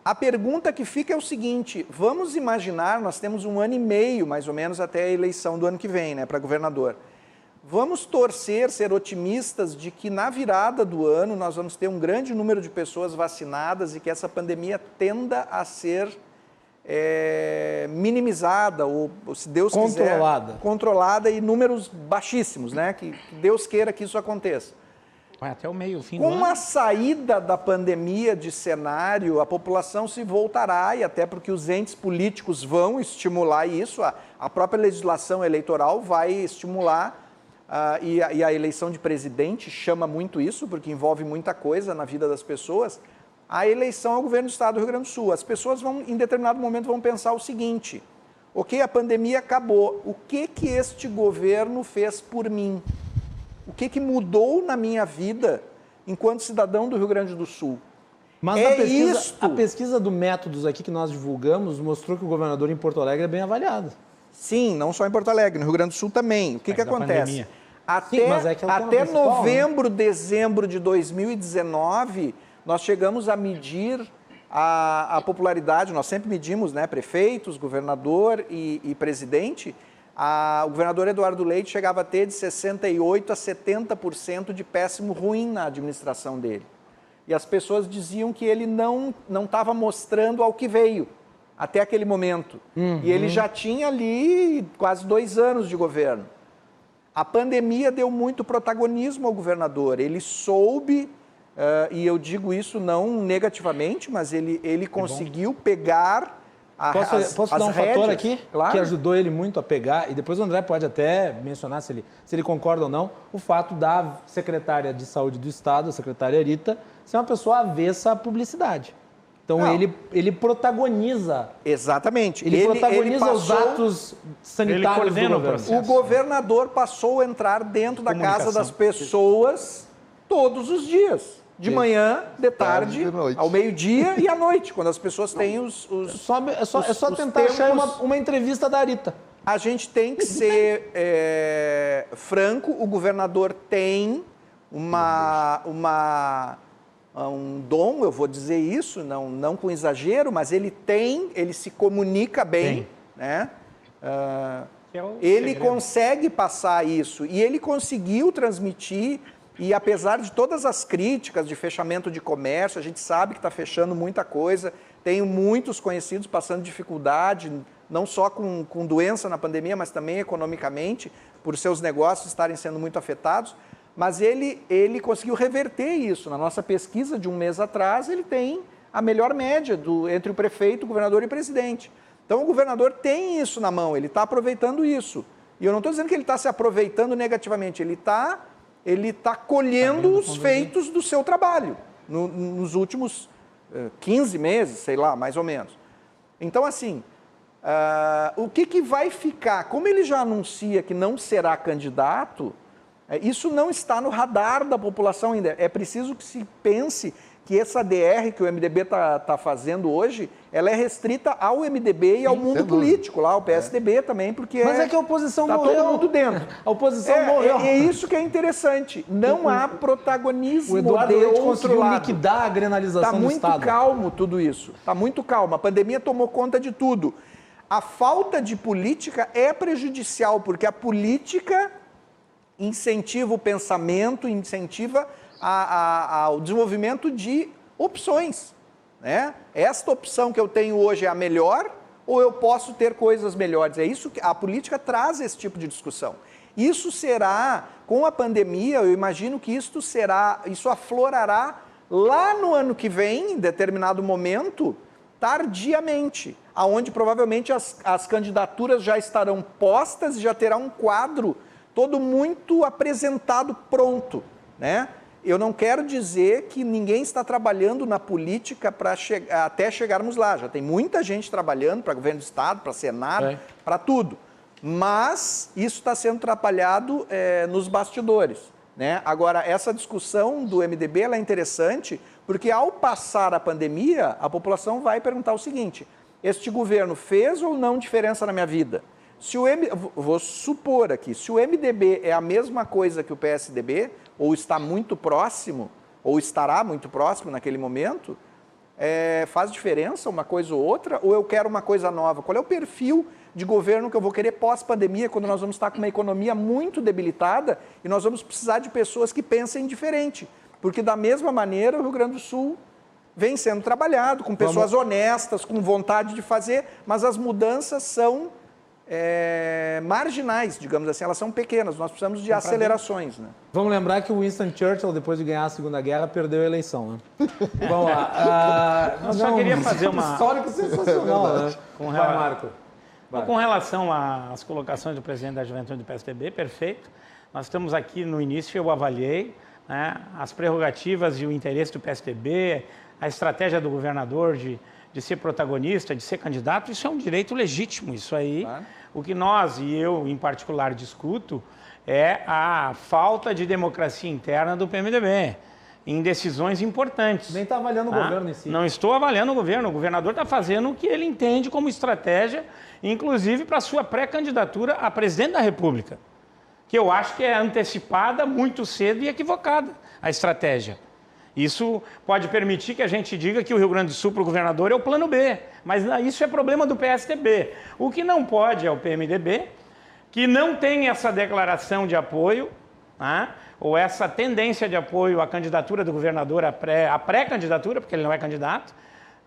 A pergunta que fica é o seguinte, vamos imaginar, nós temos 1 ano e meio, mais ou menos, até a eleição do ano que vem, né, para governador. Vamos torcer, ser otimistas de que na virada do ano nós vamos ter um grande número de pessoas vacinadas e que essa pandemia tenda a ser minimizada ou, se Deus quiser, controlada e números baixíssimos, né? Que Deus queira que isso aconteça. Vai até o meio, o fim do ano. Com a saída da pandemia de cenário, a população se voltará, e até porque os entes políticos vão estimular isso, a própria legislação eleitoral vai estimular, e a eleição de presidente chama muito isso, porque envolve muita coisa na vida das pessoas, a eleição ao governo do Estado do Rio Grande do Sul. As pessoas vão, em determinado momento, vão pensar o seguinte, ok, a pandemia acabou, o que este governo fez por mim? O que mudou na minha vida enquanto cidadão do Rio Grande do Sul? Mas a pesquisa do Métodos aqui que nós divulgamos mostrou que o governador em Porto Alegre é bem avaliado. Sim, não só em Porto Alegre, no Rio Grande do Sul também. O que acontece? Até novembro, dezembro de 2019, nós chegamos a medir a popularidade, nós sempre medimos, né, prefeitos, governador e presidente. O governador Eduardo Leite chegava a ter de 68% a 70% de péssimo ruim na administração dele. E as pessoas diziam que ele não estava mostrando ao que veio, até aquele momento. E ele já tinha ali quase 2 anos de governo. A pandemia deu muito protagonismo ao governador. Ele soube, e eu digo isso não negativamente, mas ele conseguiu pegar... Posso dar um fator aqui, claro, que ajudou ele muito a pegar, e depois o André pode até mencionar se ele concorda ou não, o fato da secretária de saúde do Estado, a secretária Rita, ser uma pessoa avessa à publicidade. Então ele protagoniza. Exatamente. Ele protagoniza os atos sanitários do governo. O governador passou a entrar dentro da casa das pessoas todos os dias. De manhã, de tarde, ao meio-dia e à noite, quando as pessoas têm os É só tentar achar uma entrevista da Rita. A gente tem que ser franco, o governador tem um dom, eu vou dizer isso, não com exagero, mas ele se comunica bem, né? Ele consegue passar isso e ele conseguiu transmitir. E apesar de todas as críticas de fechamento de comércio, a gente sabe que está fechando muita coisa, tenho muitos conhecidos passando dificuldade, não só com doença na pandemia, mas também economicamente, por seus negócios estarem sendo muito afetados. Mas ele conseguiu reverter isso. Na nossa pesquisa de um mês atrás, ele tem a melhor média entre o prefeito, o governador e o presidente. Então, o governador tem isso na mão, ele está aproveitando isso. E eu não estou dizendo que ele está se aproveitando negativamente, ele está colhendo os feitos do seu trabalho nos últimos 15 meses, sei lá, mais ou menos. Então, assim, o que vai ficar? Como ele já anuncia que não será candidato, isso não está no radar da população ainda. É preciso que se pense que essa DR que o MDB está fazendo hoje, ela é restrita ao MDB e ao mundo político, lá, ao PSDB também, porque Mas é que a oposição tá morreu. todo mundo dentro. A oposição morreu. É isso que é interessante. Não há protagonismo O Eduardo de Leite outro conseguiu lado. liquidar a grenalização Está do muito Estado. calmo tudo isso. Está muito calmo. A pandemia tomou conta de tudo. A falta de política é prejudicial, porque a política incentiva o pensamento, incentiva ao desenvolvimento de opções, né? Esta opção que eu tenho hoje é a melhor ou eu posso ter coisas melhores? É isso que a política traz, esse tipo de discussão. Isso será, com a pandemia, eu imagino que isso aflorará lá no ano que vem, em determinado momento, tardiamente, aonde provavelmente as candidaturas já estarão postas e já terá um quadro todo muito apresentado, pronto, né? Eu não quero dizer que ninguém está trabalhando na política até chegarmos lá. Já tem muita gente trabalhando para governo do Estado, para Senado, para tudo. Mas isso está sendo trabalhado nos bastidores, né? Agora, essa discussão do MDB ela é interessante porque, ao passar a pandemia, a população vai perguntar o seguinte: este governo fez ou não diferença na minha vida? Vou supor aqui, se o MDB é a mesma coisa que o PSDB, ou está muito próximo, ou estará muito próximo naquele momento, faz diferença uma coisa ou outra, ou eu quero uma coisa nova? Qual é o perfil de governo que eu vou querer pós-pandemia, quando nós vamos estar com uma economia muito debilitada e nós vamos precisar de pessoas que pensem diferente? Porque, da mesma maneira, o Rio Grande do Sul vem sendo trabalhado, com pessoas honestas, com vontade de fazer, mas as mudanças são marginais, digamos assim, elas são pequenas, nós precisamos de acelerações, né? Vamos lembrar que o Winston Churchill, depois de ganhar a Segunda Guerra, perdeu a eleição, né? Vamos lá. Eu só queria fazer uma... Histórico sensacional, né? Vai, Marco. Com relação às colocações do presidente da Juventude do PSDB, perfeito. Nós estamos aqui no início, eu avaliei, né, as prerrogativas e o interesse do PSDB, a estratégia do governador de ser protagonista, de ser candidato, isso é um direito legítimo, isso aí. Claro. O que nós, e eu em particular, discuto é a falta de democracia interna do PMDB em decisões importantes. Nem está avaliando o governo em si. Não estou avaliando o governador está fazendo o que ele entende como estratégia, inclusive para a sua pré-candidatura a presidente da República, que eu acho que é antecipada muito cedo e equivocada a estratégia. Isso pode permitir que a gente diga que o Rio Grande do Sul para o governador é o plano B, mas isso é problema do PSDB. O que não pode é o PMDB, que não tem essa declaração de apoio, né, ou essa tendência de apoio à candidatura do governador, à pré-candidatura, porque ele não é candidato,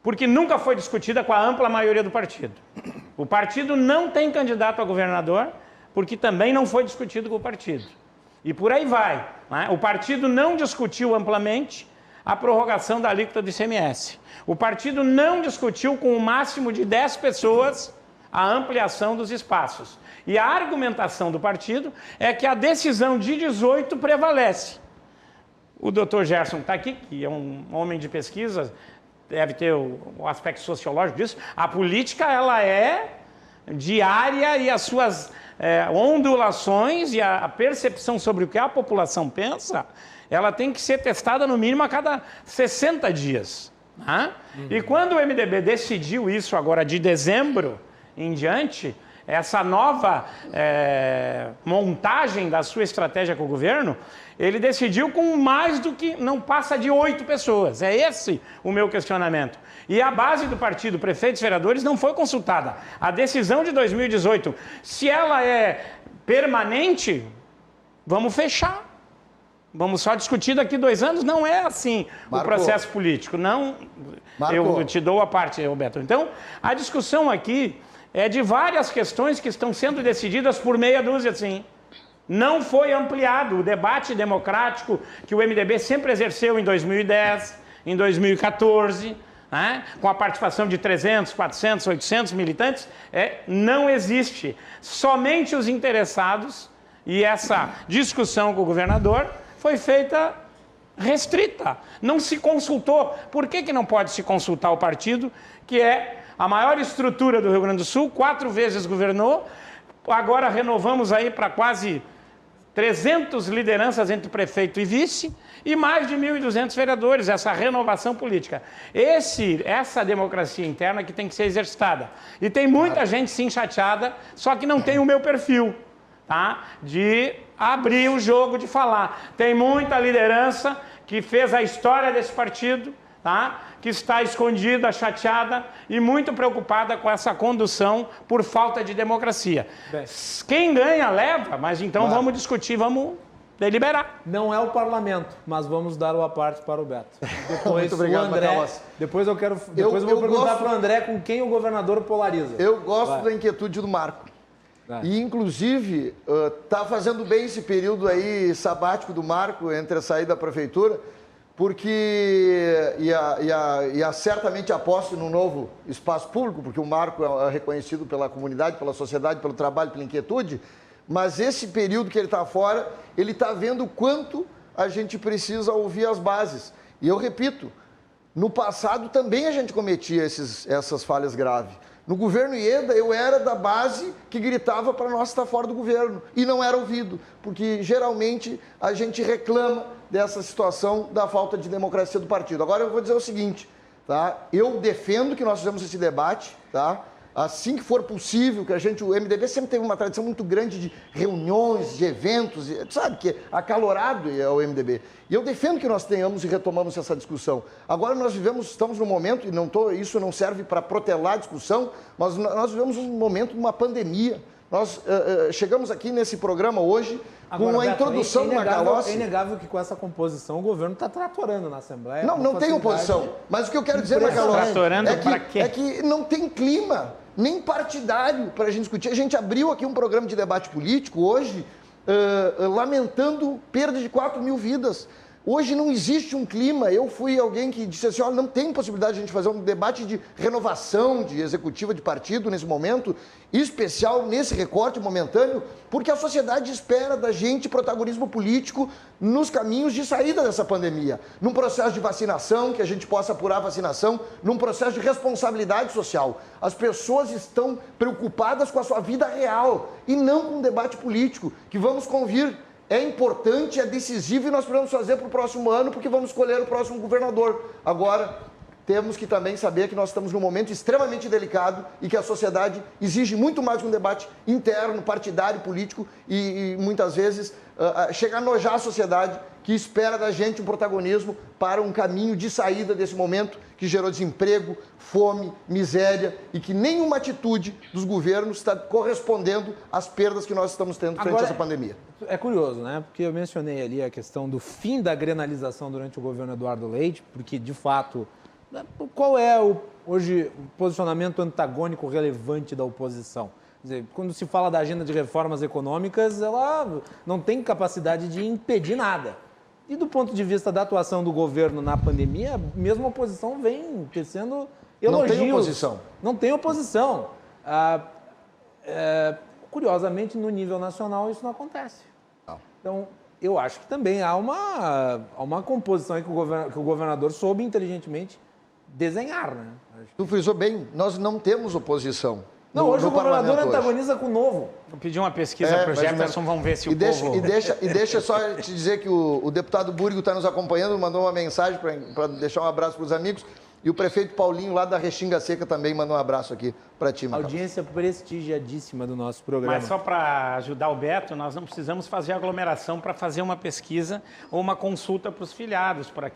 porque nunca foi discutida com a ampla maioria do partido. O partido não tem candidato a governador, porque também não foi discutido com o partido. E por aí vai, né? O partido não discutiu amplamente a prorrogação da alíquota do ICMS. O partido não discutiu com o máximo de 10 pessoas a ampliação dos espaços. E a argumentação do partido é que a decisão de 18 prevalece. O doutor Gerson está aqui, que é um homem de pesquisa, deve ter o aspecto sociológico disso. A política ela é diária e as suas ondulações e a percepção sobre o que a população pensa, ela tem que ser testada no mínimo a cada 60 dias. Né? E quando o MDB decidiu isso agora de dezembro em diante, essa nova montagem da sua estratégia com o governo, ele decidiu com mais do que, não passa de 8 pessoas. É esse o meu questionamento. E a base do partido, prefeitos e vereadores, não foi consultada. A decisão de 2018, se ela é permanente, vamos fechar. Vamos só discutir daqui 2 anos? Não é assim o processo político. Não, eu te dou a parte, Roberto. Então, a discussão aqui é de várias questões que estão sendo decididas por meia dúzia, sim. Não foi ampliado o debate democrático que o MDB sempre exerceu em 2010, em 2014, né? Com a participação de 300, 400, 800 militantes, não existe. Somente os interessados, e essa discussão com o governador foi feita restrita. Não se consultou. Por que não pode se consultar o partido, que é a maior estrutura do Rio Grande do Sul, 4 vezes governou, agora renovamos aí para quase 300 lideranças entre prefeito e vice, e mais de 1.200 vereadores, essa renovação política. Essa democracia interna que tem que ser exercitada. E tem muita gente sim chateada, só que não tem o meu perfil, tá? De abrir o jogo, de falar. Tem muita liderança que fez a história desse partido, tá? Que está escondida, chateada e muito preocupada com essa condução por falta de democracia. Bem, quem ganha, leva, mas então vamos discutir, vamos deliberar. Não é o parlamento, mas vamos dar o à parte para o Beto. Depois, muito obrigado, André, depois eu vou perguntar para o André com quem o governador polariza. Eu gosto da inquietude do Marco. E, inclusive, está fazendo bem esse período aí sabático do Marco entre a saída da prefeitura, porque certamente aposta no novo espaço público, porque o Marco é reconhecido pela comunidade, pela sociedade, pelo trabalho, pela inquietude, mas esse período que ele está fora, ele está vendo o quanto a gente precisa ouvir as bases. E eu repito, no passado também a gente cometia essas falhas graves. No governo Ieda, eu era da base que gritava para nós estar fora do governo e não era ouvido, porque geralmente a gente reclama dessa situação da falta de democracia do partido. Agora eu vou dizer o seguinte, tá? Eu defendo que nós fizemos esse debate, tá? Assim que for possível, que o MDB sempre teve uma tradição muito grande de reuniões, de eventos, sabe, que é acalorado é o MDB. E eu defendo que nós tenhamos e retomamos essa discussão. Agora estamos num momento, e isso não serve para protelar a discussão, mas nós vivemos um momento de uma pandemia. Nós chegamos aqui nesse programa hoje com a introdução do Macalossi. É inegável que com essa composição o governo está tratorando na Assembleia. Não tem oposição. Mas o que eu quero dizer, Macalossi, é que não tem clima nem partidário para a gente discutir. A gente abriu aqui um programa de debate político hoje, lamentando perda de 4 mil vidas. Hoje não existe um clima. Eu fui alguém que disse assim, olha, não tem possibilidade de a gente fazer um debate de renovação de executiva de partido nesse momento, especial nesse recorte momentâneo, porque a sociedade espera da gente protagonismo político nos caminhos de saída dessa pandemia, num processo de vacinação, que a gente possa apurar a vacinação, num processo de responsabilidade social. As pessoas estão preocupadas com a sua vida real e não com um debate político, que vamos convir. É importante, é decisivo e nós precisamos fazer para o próximo ano, porque vamos escolher o próximo governador. Agora, temos que também saber que nós estamos num momento extremamente delicado e que a sociedade exige muito mais um debate interno, partidário, político e muitas vezes chega a nojar a sociedade que espera da gente um protagonismo para um caminho de saída desse momento que gerou desemprego, fome, miséria e que nenhuma atitude dos governos está correspondendo às perdas que nós estamos tendo frente a essa pandemia. É curioso, né? Porque eu mencionei ali a questão do fim da grenalização durante o governo Eduardo Leite, porque, de fato, qual é hoje o posicionamento antagônico relevante da oposição? Quer dizer, quando se fala da agenda de reformas econômicas, ela não tem capacidade de impedir nada. E do ponto de vista da atuação do governo na pandemia, mesmo a oposição vem tecendo elogios. Não tem oposição. Não tem oposição. Curiosamente, no nível nacional, isso não acontece. Não. Então, eu acho que também há uma composição aí que o governador soube inteligentemente desenhar, né? Tu frisou bem, nós não temos oposição. Não, hoje o governador antagoniza com o Novo. Vou pedir uma pesquisa para o Jefferson, vamos ver se povo... E deixa só te dizer que o deputado Búrigo está nos acompanhando, mandou uma mensagem para deixar um abraço para os amigos. E o prefeito Paulinho, lá da Restinga Seca, também mandou um abraço aqui para ti, Macalossi. Audiência prestigiadíssima do nosso programa. Mas só para ajudar o Beto, nós não precisamos fazer aglomeração para fazer uma pesquisa ou uma consulta para os filiados, para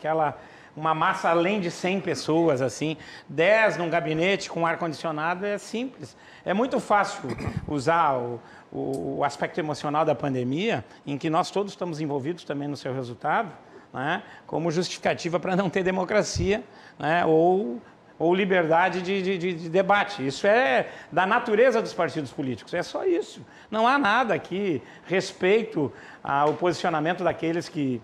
uma massa além de 100 pessoas, assim, 10 num gabinete com ar-condicionado é simples. É muito fácil usar o aspecto emocional da pandemia, em que nós todos estamos envolvidos também no seu resultado, né, como justificativa para não ter democracia, né, ou liberdade de debate. Isso é da natureza dos partidos políticos, é só isso. Não há nada aqui respeito ao posicionamento daqueles que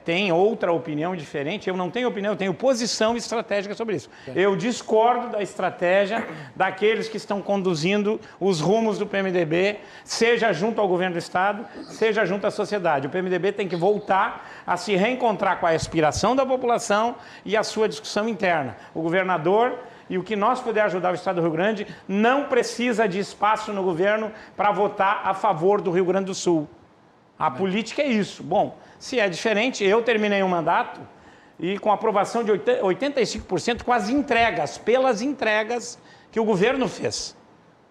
têm outra opinião diferente. Eu não tenho opinião, eu tenho posição estratégica sobre isso. Eu discordo da estratégia daqueles que estão conduzindo os rumos do PMDB, seja junto ao governo do Estado, seja junto à sociedade. O PMDB tem que voltar a se reencontrar com a aspiração da população e a sua discussão interna. O governador e o que nós puder ajudar o Estado do Rio Grande não precisa de espaço no governo para votar a favor do Rio Grande do Sul. A política é isso. Bom, se é diferente, eu terminei um mandato e com aprovação de 85% com as entregas, pelas entregas que o governo fez.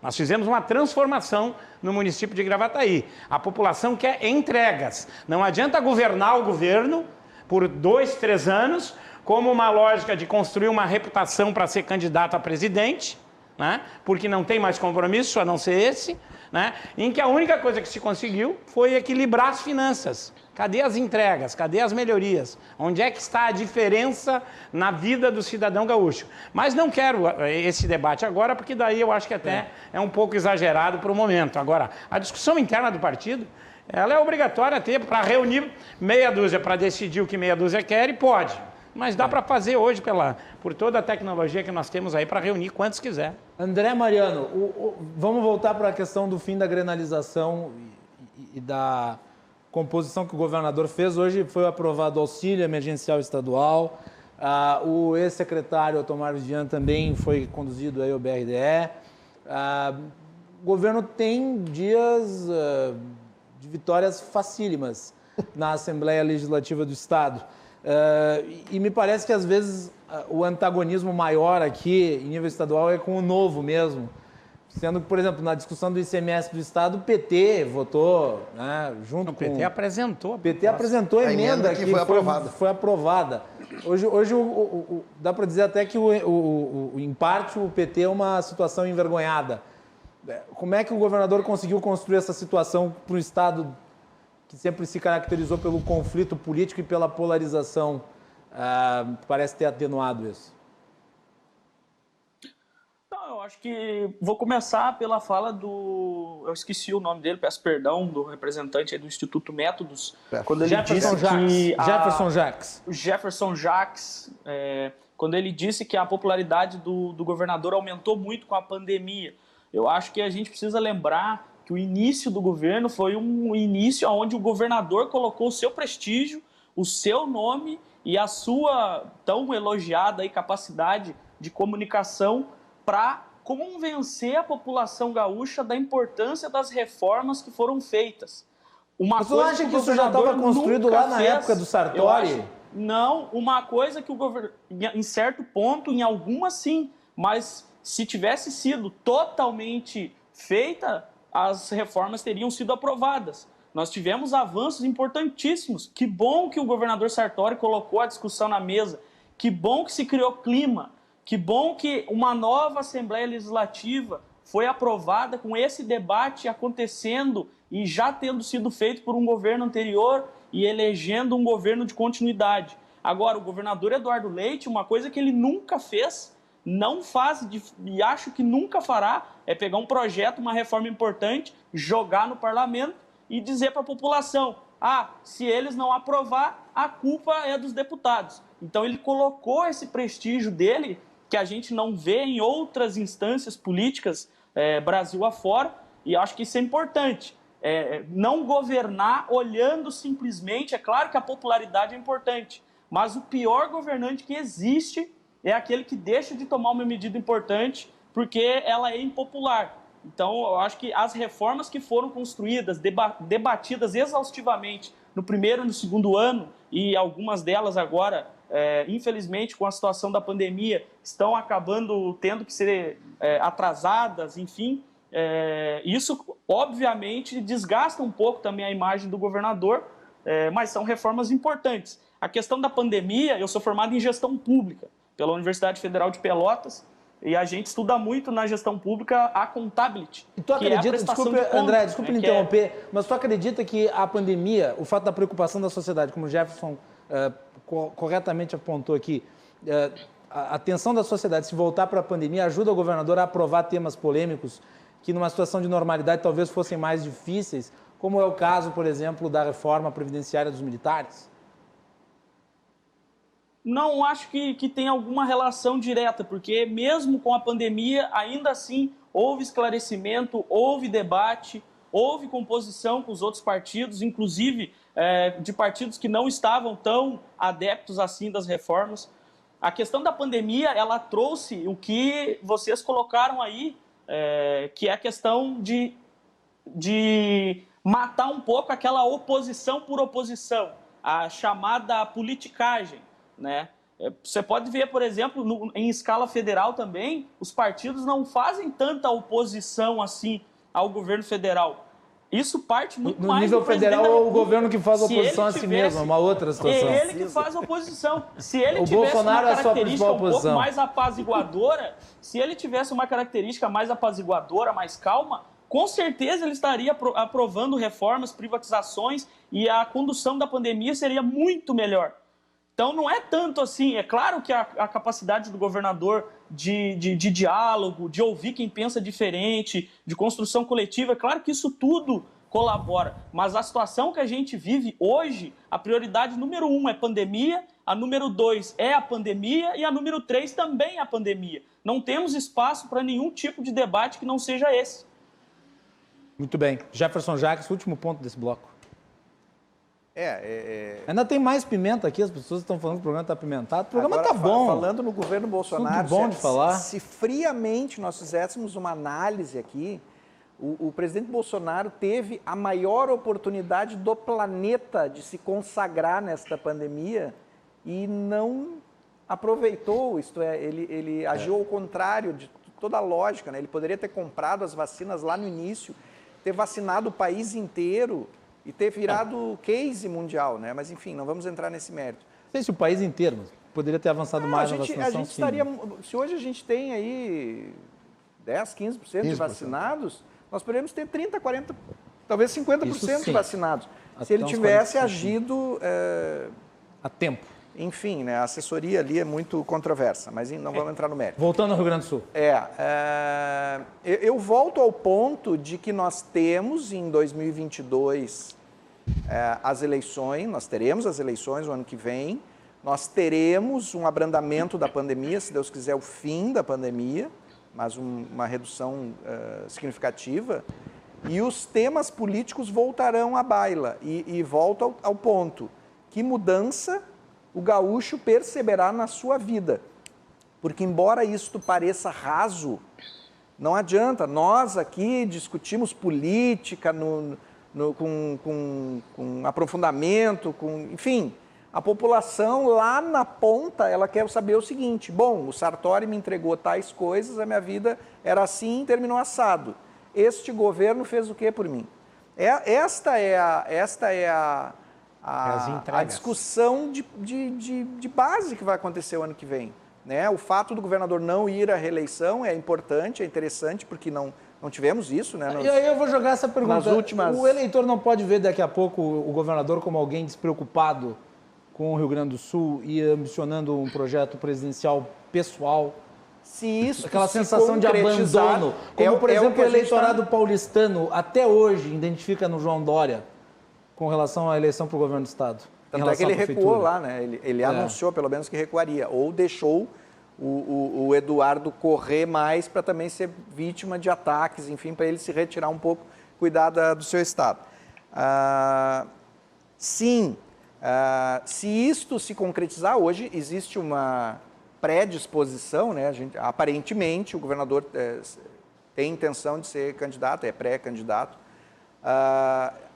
Nós fizemos uma transformação no município de Gravataí. A população quer entregas. Não adianta governar o governo por 2, 3 anos, como uma lógica de construir uma reputação para ser candidato a presidente, né? Porque não tem mais compromisso a não ser esse, né? Em que a única coisa que se conseguiu foi equilibrar as finanças. Cadê as entregas? Cadê as melhorias? Onde é que está a diferença na vida do cidadão gaúcho? Mas não quero esse debate agora, porque daí eu acho que até é um pouco exagerado para o momento. Agora, a discussão interna do partido, ela é obrigatória ter para reunir meia dúzia para decidir o que meia dúzia quer e pode. Mas dá para fazer hoje por toda a tecnologia que nós temos aí para reunir quantos quiser. André Mariano, vamos voltar para a questão do fim da grenalização e da composição que o governador fez. Hoje foi aprovado o auxílio emergencial estadual. O ex-secretário Otomar Vivian também foi conduzido aí ao BRDE. O governo tem dias de vitórias facílimas na Assembleia Legislativa do Estado. E me parece que, às vezes, o antagonismo maior aqui, em nível estadual, é com o Novo mesmo. Sendo que, por exemplo, na discussão do ICMS do Estado, o PT votou, né, junto com... O PT apresentou. O PT apresentou a emenda que foi aprovada. Hoje dá para dizer até que, em parte, o PT é uma situação envergonhada. Como é que o governador conseguiu construir essa situação para o Estado que sempre se caracterizou pelo conflito político e pela polarização? Parece ter atenuado isso. Eu acho que vou começar pela fala do... Eu esqueci o nome dele, peço perdão, do representante aí do Instituto Métodos. Quando ele Jefferson Jacques, quando ele disse que a popularidade do governador aumentou muito com a pandemia. Eu acho que a gente precisa lembrar que o início do governo foi um início onde o governador colocou o seu prestígio, o seu nome e a sua tão elogiada aí capacidade de comunicação para convencer a população gaúcha da importância das reformas que foram feitas. Mas você acha que isso já estava construído lá na época do Sartori? Não, uma coisa que o governo, em certo ponto, em algumas sim, mas se tivesse sido totalmente feita, as reformas teriam sido aprovadas. Nós tivemos avanços importantíssimos. Que bom que o governador Sartori colocou a discussão na mesa. Que bom que se criou clima. Que bom que uma nova Assembleia Legislativa foi aprovada com esse debate acontecendo e já tendo sido feito por um governo anterior e elegendo um governo de continuidade. Agora, o governador Eduardo Leite, uma coisa que ele nunca fez, não faz e acho que nunca fará, é pegar um projeto, uma reforma importante, jogar no parlamento e dizer para a população, se eles não aprovar, a culpa é dos deputados. Então ele colocou esse prestígio dele, que a gente não vê em outras instâncias políticas Brasil afora, e acho que isso é importante. Não governar olhando simplesmente, é claro que a popularidade é importante, mas o pior governante que existe é aquele que deixa de tomar uma medida importante porque ela é impopular. Então, eu acho que as reformas que foram construídas, debatidas exaustivamente no primeiro e no segundo ano, e algumas delas agora, infelizmente, com a situação da pandemia, estão acabando tendo que ser atrasadas, enfim. Isso, obviamente, desgasta um pouco também a imagem do governador, mas são reformas importantes. A questão da pandemia, eu sou formado em gestão pública pela Universidade Federal de Pelotas, E a gente estuda muito na gestão pública a accountability. E tu acredita, desculpe, André, desculpe né, interromper, mas tu acredita que a pandemia, o fato da preocupação da sociedade, como o Jefferson corretamente apontou aqui, a atenção da sociedade se voltar para a pandemia ajuda o governador a aprovar temas polêmicos que numa situação de normalidade talvez fossem mais difíceis, como é o caso, por exemplo, da reforma previdenciária dos militares? Não acho que tem alguma relação direta, porque mesmo com a pandemia, ainda assim, houve esclarecimento, houve debate, houve composição com os outros partidos, inclusive de partidos que não estavam tão adeptos assim das reformas. A questão da pandemia, ela trouxe o que vocês colocaram aí, que é a questão de matar um pouco aquela oposição por oposição, a chamada politicagem, né? Você pode ver, por exemplo, em escala federal também, os partidos não fazem tanta oposição assim ao governo federal. Isso parte muito mais do nível federal, é o governo que faz oposição a si mesmo, é uma outra situação. É ele que faz oposição. Se ele o tivesse Bolsonaro uma é a sua característica principal um pouco oposição. mais apaziguadora, se ele tivesse uma característica mais apaziguadora, mais calma, com certeza ele estaria aprovando reformas, privatizações e a condução da pandemia seria muito melhor. Então não é tanto assim, é claro que a capacidade do governador de diálogo, de ouvir quem pensa diferente, de construção coletiva, é claro que isso tudo colabora. Mas a situação que a gente vive hoje, a prioridade número 1 é pandemia, a número 2 é a pandemia e a número 3 também é a pandemia. Não temos espaço para nenhum tipo de debate que não seja esse. Muito bem. Jefferson Jacques, último ponto desse bloco. Ainda tem mais pimenta aqui, as pessoas estão falando que o programa está apimentado. O programa está bom. Falando no governo Bolsonaro, bom de falar. Se friamente nós fizéssemos uma análise aqui, o presidente Bolsonaro teve a maior oportunidade do planeta de se consagrar nesta pandemia e não aproveitou, isto é, ele agiu ao contrário de toda a lógica, né? Ele poderia ter comprado as vacinas lá no início, ter vacinado o país inteiro e ter virado case mundial, né? Mas enfim, não vamos entrar nesse mérito. Não sei se o país inteiro, mas poderia ter avançado mais na vacinação. A gente estaria, se hoje a gente tem aí 10, 15% de vacinados, nós poderíamos ter 30, 40, talvez 50% de vacinados. Se ele tivesse agido a tempo. Enfim, né, a assessoria ali é muito controversa, mas não vamos entrar no mérito. Voltando ao Rio Grande do Sul. Eu volto ao ponto de que nós temos em 2022 as eleições, nós teremos as eleições no ano que vem, nós teremos um abrandamento da pandemia, se Deus quiser o fim da pandemia, mas uma redução significativa, e os temas políticos voltarão à baila. E volto ao ponto, que mudança o gaúcho perceberá na sua vida. Porque, embora isto pareça raso, não adianta. Nós aqui discutimos política com aprofundamento, enfim. A população lá na ponta, ela quer saber o seguinte: bom, o Sartori me entregou tais coisas, a minha vida era assim e terminou assado. Este governo fez o que por mim? Esta é a discussão de base que vai acontecer o ano que vem. Né? O fato do governador não ir à reeleição é importante, é interessante, porque não tivemos isso. Né? E aí eu vou jogar essa pergunta. Últimas... O eleitor não pode ver daqui a pouco o governador como alguém despreocupado com o Rio Grande do Sul e ambicionando um projeto presidencial pessoal? Se isso aquela sensação de abandono, como por exemplo o eleitorado paulistano até hoje identifica no João Dória com relação à eleição para o governo do estado. Tanto é que ele recuou lá, né? Ele anunciou pelo menos que recuaria, ou deixou o Eduardo correr mais para também ser vítima de ataques, enfim, para ele se retirar um pouco, cuidar do seu estado. Sim, se isto se concretizar, hoje existe uma predisposição, né? Aparentemente o governador tem intenção de ser candidato, é pré-candidato.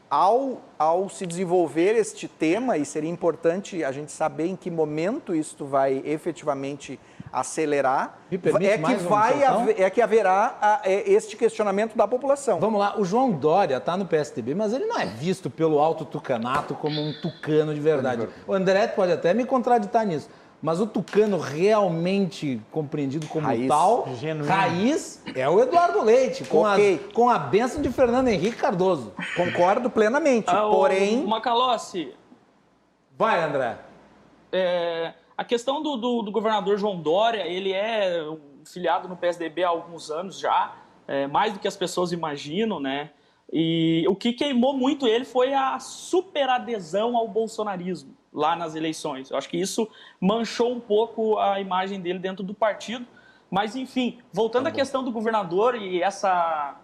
Ao se desenvolver este tema, e seria importante a gente saber em que momento isto vai efetivamente acelerar, é que haverá este questionamento da população. Vamos lá, o João Dória está no PSDB, mas ele não é visto pelo alto tucanato como um tucano de verdade. O André pode até me contraditar nisso, Mas o tucano realmente compreendido como Raiz. tal, Genuíno. raiz, é o Eduardo Leite, com a bênção de Fernando Henrique Cardoso. Concordo plenamente, porém... Macalossi, Vai, André. a questão do governador João Dória, ele é filiado no PSDB há alguns anos já, mais do que as pessoas imaginam, né? E o que queimou muito ele foi a superadesão ao bolsonarismo lá nas eleições. Eu acho que isso manchou um pouco a imagem dele dentro do partido. Mas, enfim, voltando à questão do governador e essa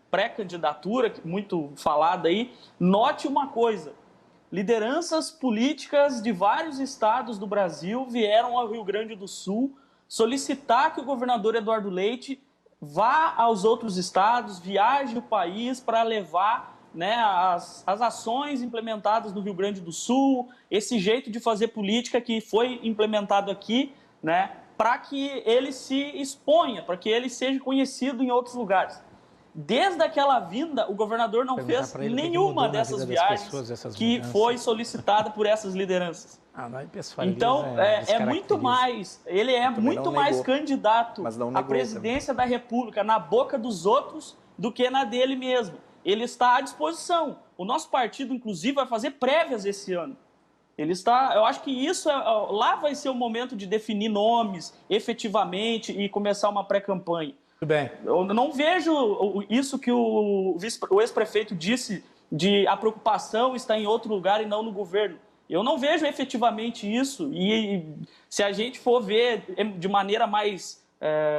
pré-candidatura muito falada aí, note uma coisa. Lideranças políticas de vários estados do Brasil vieram ao Rio Grande do Sul solicitar que o governador Eduardo Leite vá aos outros estados, viaje o país para levar, né, as ações implementadas no Rio Grande do Sul, esse jeito de fazer política que foi implementado aqui, né, para que ele se exponha, para que ele seja conhecido em outros lugares. Desde aquela vinda, o governador não fez nenhuma dessas viagens que foi solicitada por essas lideranças. Então, é muito mais, ele é muito mais candidato à presidência da República na boca dos outros do que na dele mesmo. Ele está à disposição. O nosso partido, inclusive, vai fazer prévias esse ano. Ele está, eu acho que isso, lá vai ser o momento de definir nomes efetivamente e começar uma pré-campanha. Tudo bem. Eu não vejo isso que o ex-prefeito disse de a preocupação está em outro lugar e não no governo. Eu não vejo efetivamente isso. E se a gente for ver de maneira mais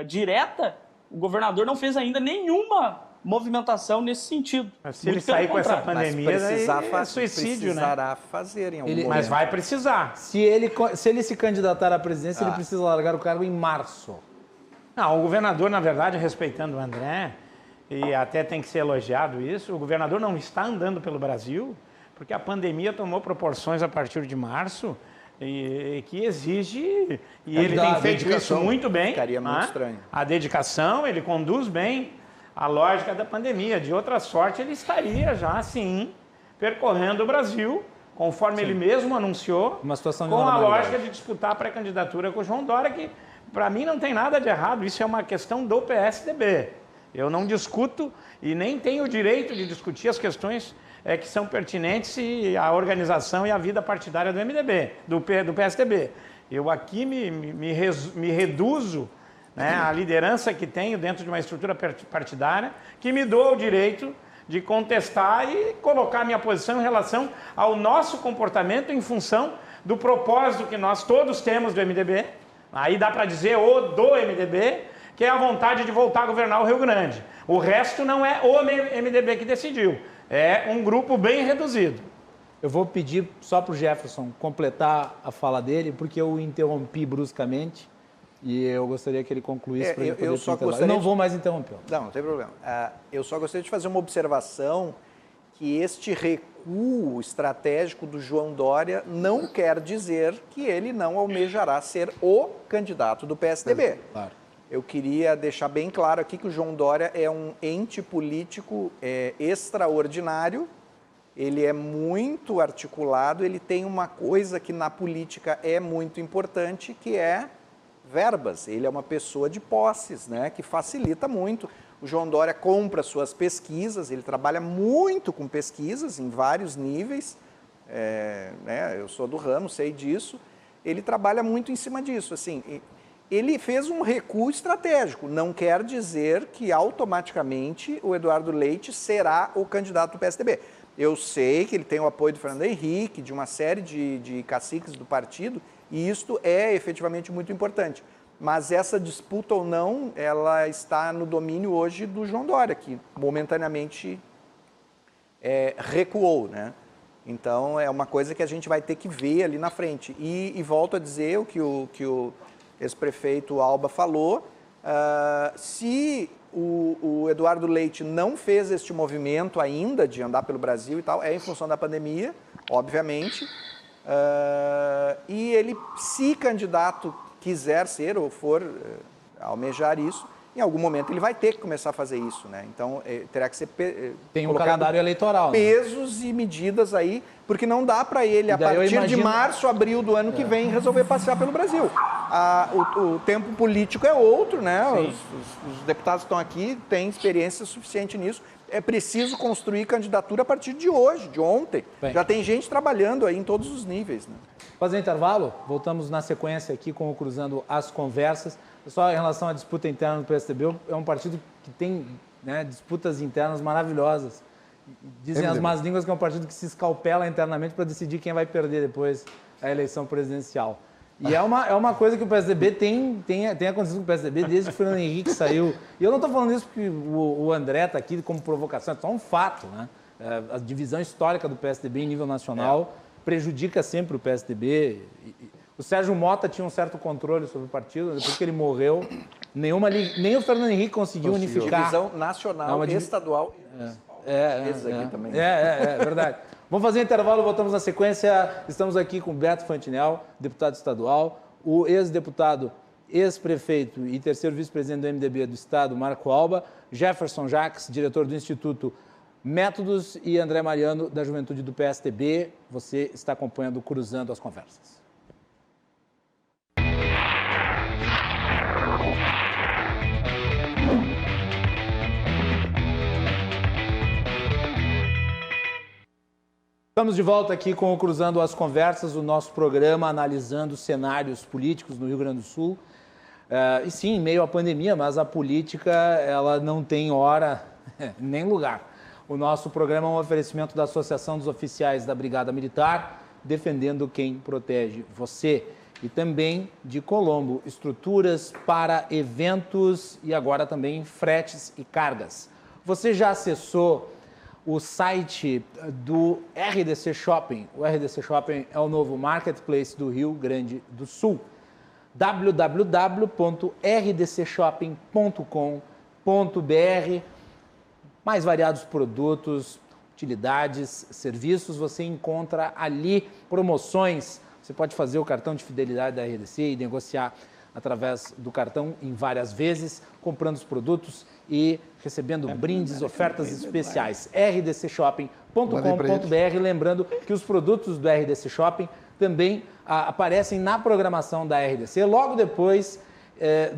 direta, o governador não fez ainda nenhuma movimentação nesse sentido. Mas se ele sair com essa pandemia, é suicídio, né? Precisará fazer em algum momento. Mas vai precisar. Se ele se candidatar à presidência, ele precisa largar o cargo em março. Não, o governador, na verdade, respeitando o André, e até tem que ser elogiado isso, o governador não está andando pelo Brasil, porque a pandemia tomou proporções a partir de março, e que exige, e ele tem feito isso muito bem. Ficaria muito estranho. A dedicação, ele conduz bem a lógica da pandemia. De outra sorte, ele estaria já, sim, percorrendo o Brasil, conforme ele mesmo anunciou, Uma situação de com a normalidade. lógica de disputar a pré-candidatura com o João Dória, que, para mim, não tem nada de errado. Isso é uma questão do PSDB. Eu não discuto e nem tenho o direito de discutir as questões que são pertinentes à organização e à vida partidária do MDB, do PSDB. Eu aqui me reduzo, né, à liderança que tenho dentro de uma estrutura partidária, que me dou o direito de contestar e colocar minha posição em relação ao nosso comportamento em função do propósito que nós todos temos do MDB. Aí dá para dizer do MDB, que é a vontade de voltar a governar o Rio Grande. O resto não é o MDB que decidiu, é um grupo bem reduzido. Eu vou pedir só para o Jefferson completar a fala dele, porque eu o interrompi bruscamente e eu gostaria que ele concluísse para ele poder eu não vou mais interrompê-lo. Não tem problema. Eu só gostaria de fazer uma observação que este recuo estratégico do João Dória não quer dizer que ele não almejará ser o candidato do PSDB. Claro. Eu queria deixar bem claro aqui que o João Dória é um ente político extraordinário, ele é muito articulado, ele tem uma coisa que na política é muito importante, que é verbas. Ele é uma pessoa de posses, né, que facilita muito. O João Dória compra suas pesquisas, ele trabalha muito com pesquisas em vários níveis, né, eu sou do ramo, sei disso, ele trabalha muito em cima disso, assim. Ele fez um recuo estratégico, não quer dizer que automaticamente o Eduardo Leite será o candidato do PSDB. Eu sei que ele tem o apoio do Fernando Henrique, de uma série de caciques do partido, e isto é efetivamente muito importante. Mas essa disputa ou não, ela está no domínio hoje do João Dória, que momentaneamente recuou, né? Então é uma coisa que a gente vai ter que ver ali na frente. E volto a dizer o que o ex-prefeito Alba falou, se o Eduardo Leite não fez este movimento ainda de andar pelo Brasil e tal, é em função da pandemia, obviamente, e ele, se candidato quiser ser ou for almejar isso, em algum momento ele vai ter que começar a fazer isso, né? Então, terá que ser Tem um calendário eleitoral. Pesos e medidas aí, porque não dá para ele, a partir de março, abril do ano que vem, resolver passear pelo Brasil. O tempo político é outro, né? Os deputados que estão aqui têm experiência suficiente nisso. É preciso construir candidatura a partir de hoje, de ontem. Bem. Já tem gente trabalhando aí em todos os níveis, né? Fazer intervalo, voltamos na sequência aqui com o Cruzando as Conversas. Só em relação à disputa interna do PSDB, é um partido que tem, né, disputas internas maravilhosas. Dizem as más línguas que é um partido que se escalpela internamente para decidir quem vai perder depois a eleição presidencial. E é uma coisa que o PSDB tem acontecido com o PSDB desde que o Fernando Henrique saiu. E eu não estou falando isso porque o André está aqui como provocação, é só um fato, né? A divisão histórica do PSDB em nível nacional prejudica sempre o PSDB. O Sérgio Mota tinha um certo controle sobre o partido, depois que ele morreu, nem o Fernando Henrique conseguiu unificar. Divisão nacional, estadual e municipal. É verdade. Vamos fazer um intervalo, voltamos na sequência. Estamos aqui com Beto Fantinel, deputado estadual, o ex-deputado, ex-prefeito e terceiro vice-presidente do MDB do Estado, Marco Alba, Jefferson Jacques, diretor do Instituto Métodos, e André Mariano, da Juventude do PSDB. Você está acompanhando o Cruzando as Conversas. Estamos de volta aqui com o Cruzando as Conversas, o nosso programa analisando cenários políticos no Rio Grande do Sul. E sim, em meio à pandemia, mas a política ela não tem hora nem lugar. O nosso programa é um oferecimento da Associação dos Oficiais da Brigada Militar, defendendo quem protege você. E também de Colombo, estruturas para eventos e agora também fretes e cargas. Você já acessou o site do RDC Shopping? O RDC Shopping é o novo marketplace do Rio Grande do Sul. www.rdcshopping.com.br. Mais variados produtos, utilidades, serviços, você encontra ali promoções. Você pode fazer o cartão de fidelidade da RDC e negociar através do cartão em várias vezes, comprando os produtos e recebendo brindes, ofertas especiais. rdcshopping.com.br. Lembrando que os produtos do RDC Shopping também aparecem na programação da RDC, logo depois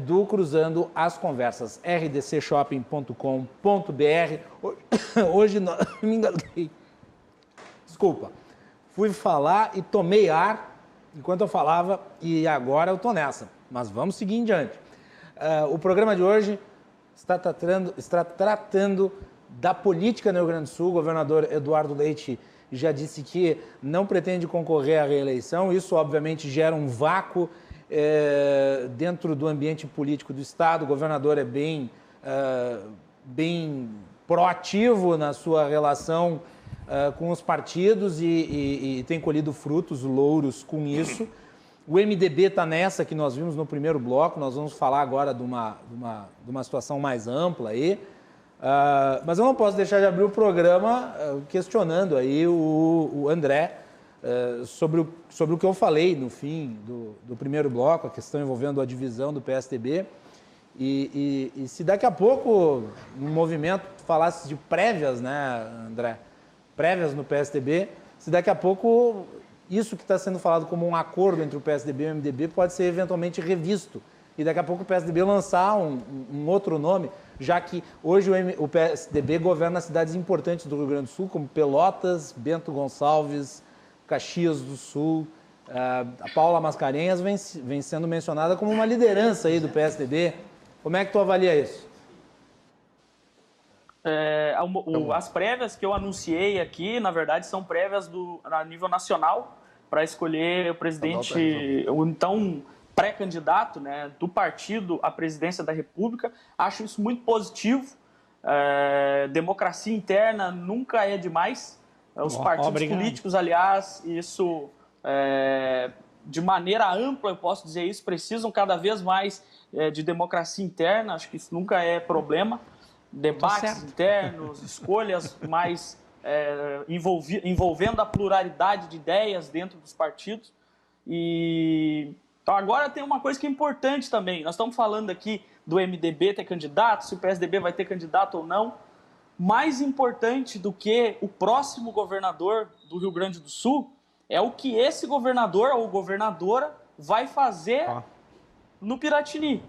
do Cruzando as Conversas. rdcshopping.com.br. Hoje me enganei. Desculpa. Fui falar e tomei ar enquanto eu falava e agora eu tô nessa. Mas vamos seguir em diante. O programa de hoje está tratando da política no Rio Grande do Sul. O governador Eduardo Leite já disse que não pretende concorrer à reeleição. Isso, obviamente, gera um vácuo dentro do ambiente político do Estado. O governador é bem proativo na sua relação com os partidos e tem colhido frutos, louros com isso. O MDB está nessa que nós vimos no primeiro bloco. Nós vamos falar agora de uma situação mais ampla aí. Mas eu não posso deixar de abrir o programa questionando aí o André sobre o que eu falei no fim do primeiro bloco, a questão envolvendo a divisão do PSDB. E se daqui a pouco, no movimento, falasse de prévias, né, André? Prévias no PSDB, se daqui a pouco isso que está sendo falado como um acordo entre o PSDB e o MDB pode ser eventualmente revisto. E daqui a pouco o PSDB lançar um outro nome, já que hoje o PSDB governa cidades importantes do Rio Grande do Sul, como Pelotas, Bento Gonçalves, Caxias do Sul. A Paula Mascarenhas vem sendo mencionada como uma liderança aí do PSDB. Como é que tu avalia isso? As prévias que eu anunciei aqui, na verdade, são prévias a nível nacional para escolher o presidente, o então pré-candidato, né, do partido à presidência da República. Acho isso muito positivo. Democracia interna nunca é demais. Os partidos políticos, aliás, isso de maneira ampla, eu posso dizer isso, precisam cada vez mais de democracia interna. Acho que isso nunca é problema. Debates internos, escolhas mais envolvendo a pluralidade de ideias dentro dos partidos. E Então, agora tem uma coisa que é importante também. Nós estamos falando aqui do MDB ter candidato, se o PSDB vai ter candidato ou não. Mais importante do que o próximo governador do Rio Grande do Sul é o que esse governador ou governadora vai fazer no Piratini.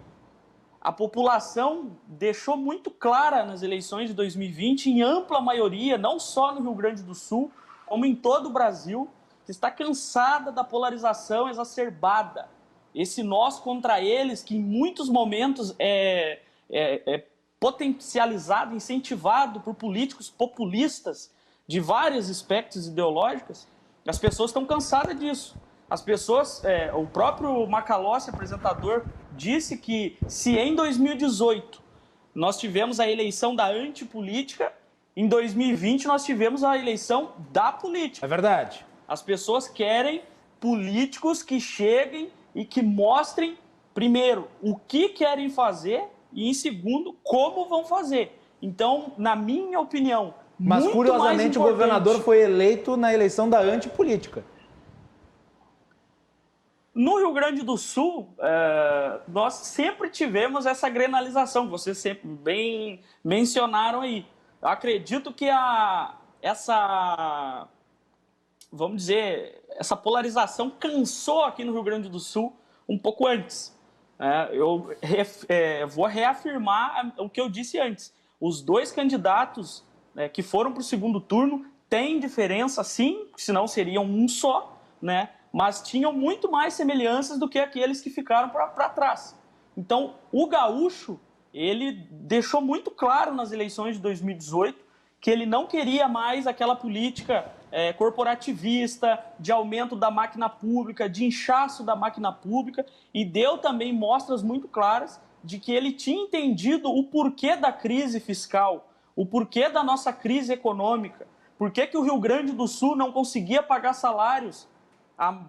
A população deixou muito clara nas eleições de 2020, em ampla maioria, não só no Rio Grande do Sul, como em todo o Brasil, que está cansada da polarização exacerbada. Esse nós contra eles, que em muitos momentos é potencializado, incentivado por políticos populistas de vários aspectos ideológicos, as pessoas estão cansadas disso. As pessoas, o próprio Macalossi, apresentador, disse que se em 2018 nós tivemos a eleição da antipolítica, em 2020 nós tivemos a eleição da política. É verdade. As pessoas querem políticos que cheguem e que mostrem, primeiro, o que querem fazer e, em segundo, como vão fazer. Então, na minha opinião, mas muito curiosamente mais o governador foi eleito na eleição da antipolítica. No Rio Grande do Sul, nós sempre tivemos essa grenalização, vocês sempre bem mencionaram aí. Eu acredito que essa polarização cansou aqui no Rio Grande do Sul um pouco antes. Eu vou reafirmar o que eu disse antes. Os dois candidatos que foram para o segundo turno têm diferença, sim, senão seriam um só, né? Mas tinham muito mais semelhanças do que aqueles que ficaram para trás. Então, o gaúcho, ele deixou muito claro nas eleições de 2018 que ele não queria mais aquela política corporativista, de aumento da máquina pública, de inchaço da máquina pública, e deu também mostras muito claras de que ele tinha entendido o porquê da crise fiscal, o porquê da nossa crise econômica, por que o Rio Grande do Sul não conseguia pagar salários há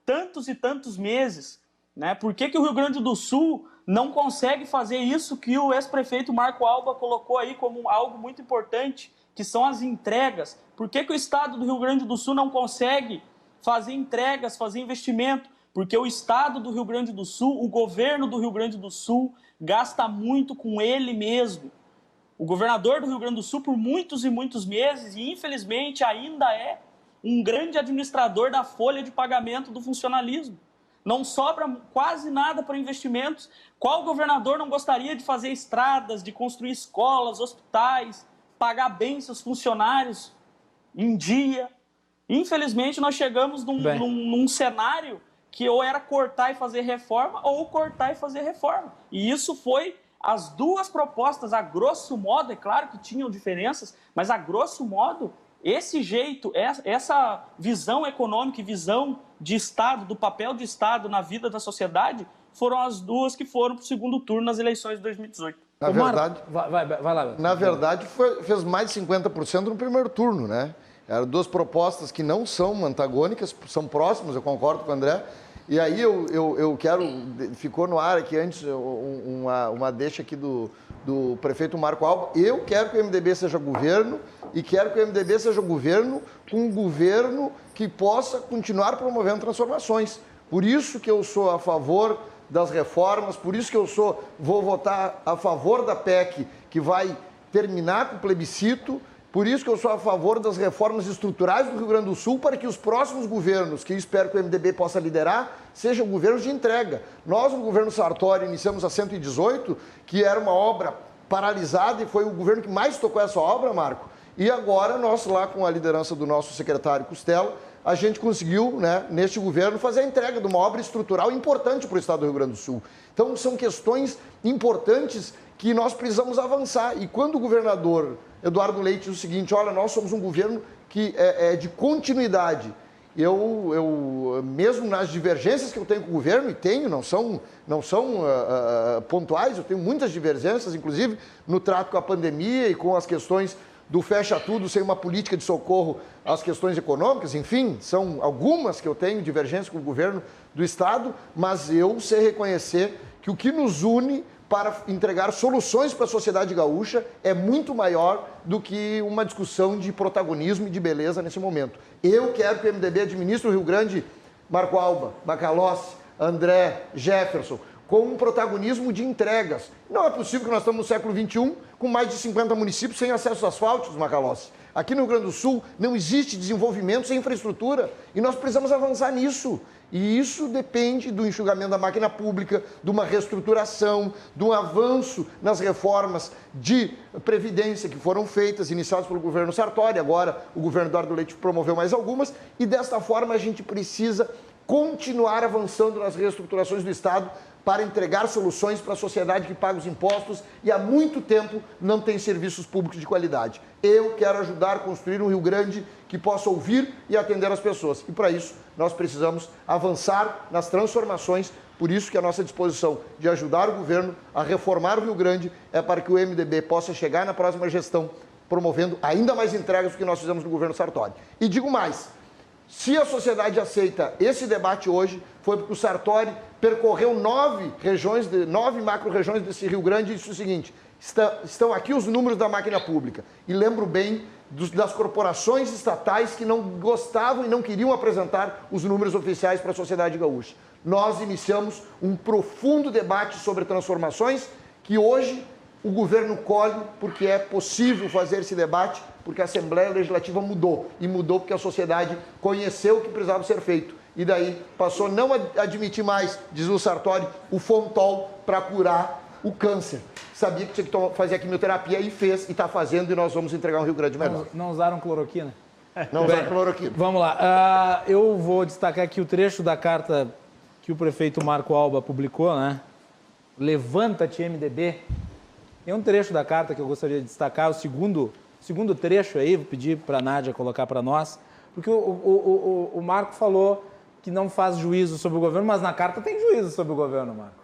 tantos e tantos meses, né? Por que o Rio Grande do Sul não consegue fazer isso que o ex-prefeito Marco Alba colocou aí como algo muito importante, que são as entregas? Por que o estado do Rio Grande do Sul não consegue fazer entregas, fazer investimento? Porque o estado do Rio Grande do Sul, o governo do Rio Grande do Sul, gasta muito com ele mesmo. O governador do Rio Grande do Sul, por muitos e muitos meses, e infelizmente ainda é um grande administrador da folha de pagamento do funcionalismo. Não sobra quase nada para investimentos. Qual governador não gostaria de fazer estradas, de construir escolas, hospitais, pagar bem seus funcionários em dia? Infelizmente, nós chegamos num cenário que ou era cortar e fazer reforma, ou cortar e fazer reforma. E isso foi as duas propostas, a grosso modo, é claro que tinham diferenças, mas a grosso modo, esse jeito, essa visão econômica e visão de Estado, do papel de Estado na vida da sociedade, foram as duas que foram para o segundo turno nas eleições de 2018. Na verdade, vai lá. Na verdade, fez mais de 50% no primeiro turno, né? Eram duas propostas que não são antagônicas, são próximas, eu concordo com o André. E aí eu quero, ficou no ar aqui antes uma deixa aqui do prefeito Marco Alba. Eu quero que o MDB seja governo e quero que o MDB seja governo com um governo que possa continuar promovendo transformações. Por isso que eu sou a favor das reformas, por isso que vou votar a favor da PEC que vai terminar com o plebiscito. Por isso que eu sou a favor das reformas estruturais do Rio Grande do Sul, para que os próximos governos, que eu espero que o MDB possa liderar, sejam governos de entrega. Nós, no governo Sartori, iniciamos a 118, que era uma obra paralisada, e foi o governo que mais tocou essa obra, Marco. E agora, nós lá com a liderança do nosso secretário Costela, a gente conseguiu, né, neste governo, fazer a entrega de uma obra estrutural importante para o estado do Rio Grande do Sul. Então, são questões importantes que nós precisamos avançar. E quando o governador Eduardo Leite diz o seguinte: olha, nós somos um governo que é de continuidade. Eu mesmo nas divergências que eu tenho com o governo, e tenho, não são pontuais, eu tenho muitas divergências, inclusive no trato com a pandemia e com as questões do fecha tudo sem uma política de socorro às questões econômicas, enfim, são algumas que eu tenho divergência com o governo do estado, mas eu sei reconhecer que o que nos une para entregar soluções para a sociedade gaúcha é muito maior do que uma discussão de protagonismo e de beleza nesse momento. Eu quero que o MDB administre o Rio Grande, Marco Alba, Macalossi, André, Jefferson, com um protagonismo de entregas. Não é possível que nós estamos no século XXI com mais de 50 municípios sem acesso asfálticos, Macalossi. Aqui no Rio Grande do Sul não existe desenvolvimento sem infraestrutura e nós precisamos avançar nisso. E isso depende do enxugamento da máquina pública, de uma reestruturação, de um avanço nas reformas de previdência que foram feitas, iniciadas pelo governo Sartori, agora o governo Eduardo Leite promoveu mais algumas, e desta forma a gente precisa continuar avançando nas reestruturações do Estado para entregar soluções para a sociedade que paga os impostos e há muito tempo não tem serviços públicos de qualidade. Eu quero ajudar a construir um Rio Grande que possa ouvir e atender as pessoas. E para isso, nós precisamos avançar nas transformações. Por isso que a nossa disposição de ajudar o governo a reformar o Rio Grande é para que o MDB possa chegar na próxima gestão promovendo ainda mais entregas do que nós fizemos no governo Sartori. E digo mais, se a sociedade aceita esse debate hoje, foi porque o Sartori percorreu 9 macro-regiões desse Rio Grande e disse o seguinte: estão aqui os números da máquina pública. E lembro bem das corporações estatais que não gostavam e não queriam apresentar os números oficiais para a sociedade gaúcha. Nós iniciamos um profundo debate sobre transformações que hoje o governo colhe porque é possível fazer esse debate, porque a Assembleia Legislativa mudou. E mudou porque a sociedade conheceu o que precisava ser feito. E daí passou a não admitir mais, diz o Sartori, o Fontol para curar o câncer. Sabia que tinha que fazer a quimioterapia e fez, e está fazendo, e nós vamos entregar um Rio Grande melhor. Não usaram cloroquina? Não usaram cloroquina. Vamos lá. Eu vou destacar aqui o trecho da carta que o prefeito Marco Alba publicou, né? Levanta-te, MDB. Tem um trecho da carta que eu gostaria de destacar, o segundo trecho aí, vou pedir para a Nádia colocar para nós, porque o Marco falou que não faz juízo sobre o governo, mas na carta tem juízo sobre o governo, Marco.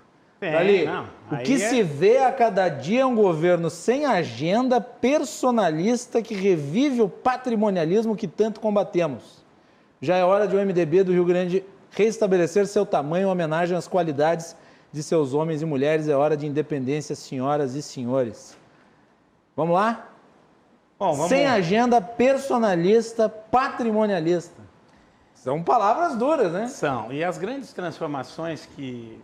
Ali, o que se vê a cada dia é um governo sem agenda, personalista, que revive o patrimonialismo que tanto combatemos. Já é hora de o MDB do Rio Grande restabelecer seu tamanho em homenagem às qualidades de seus homens e mulheres. É hora de independência, senhoras e senhores. Vamos lá? Bom, sem agenda, personalista, patrimonialista. São palavras duras, né? São. E as grandes transformações que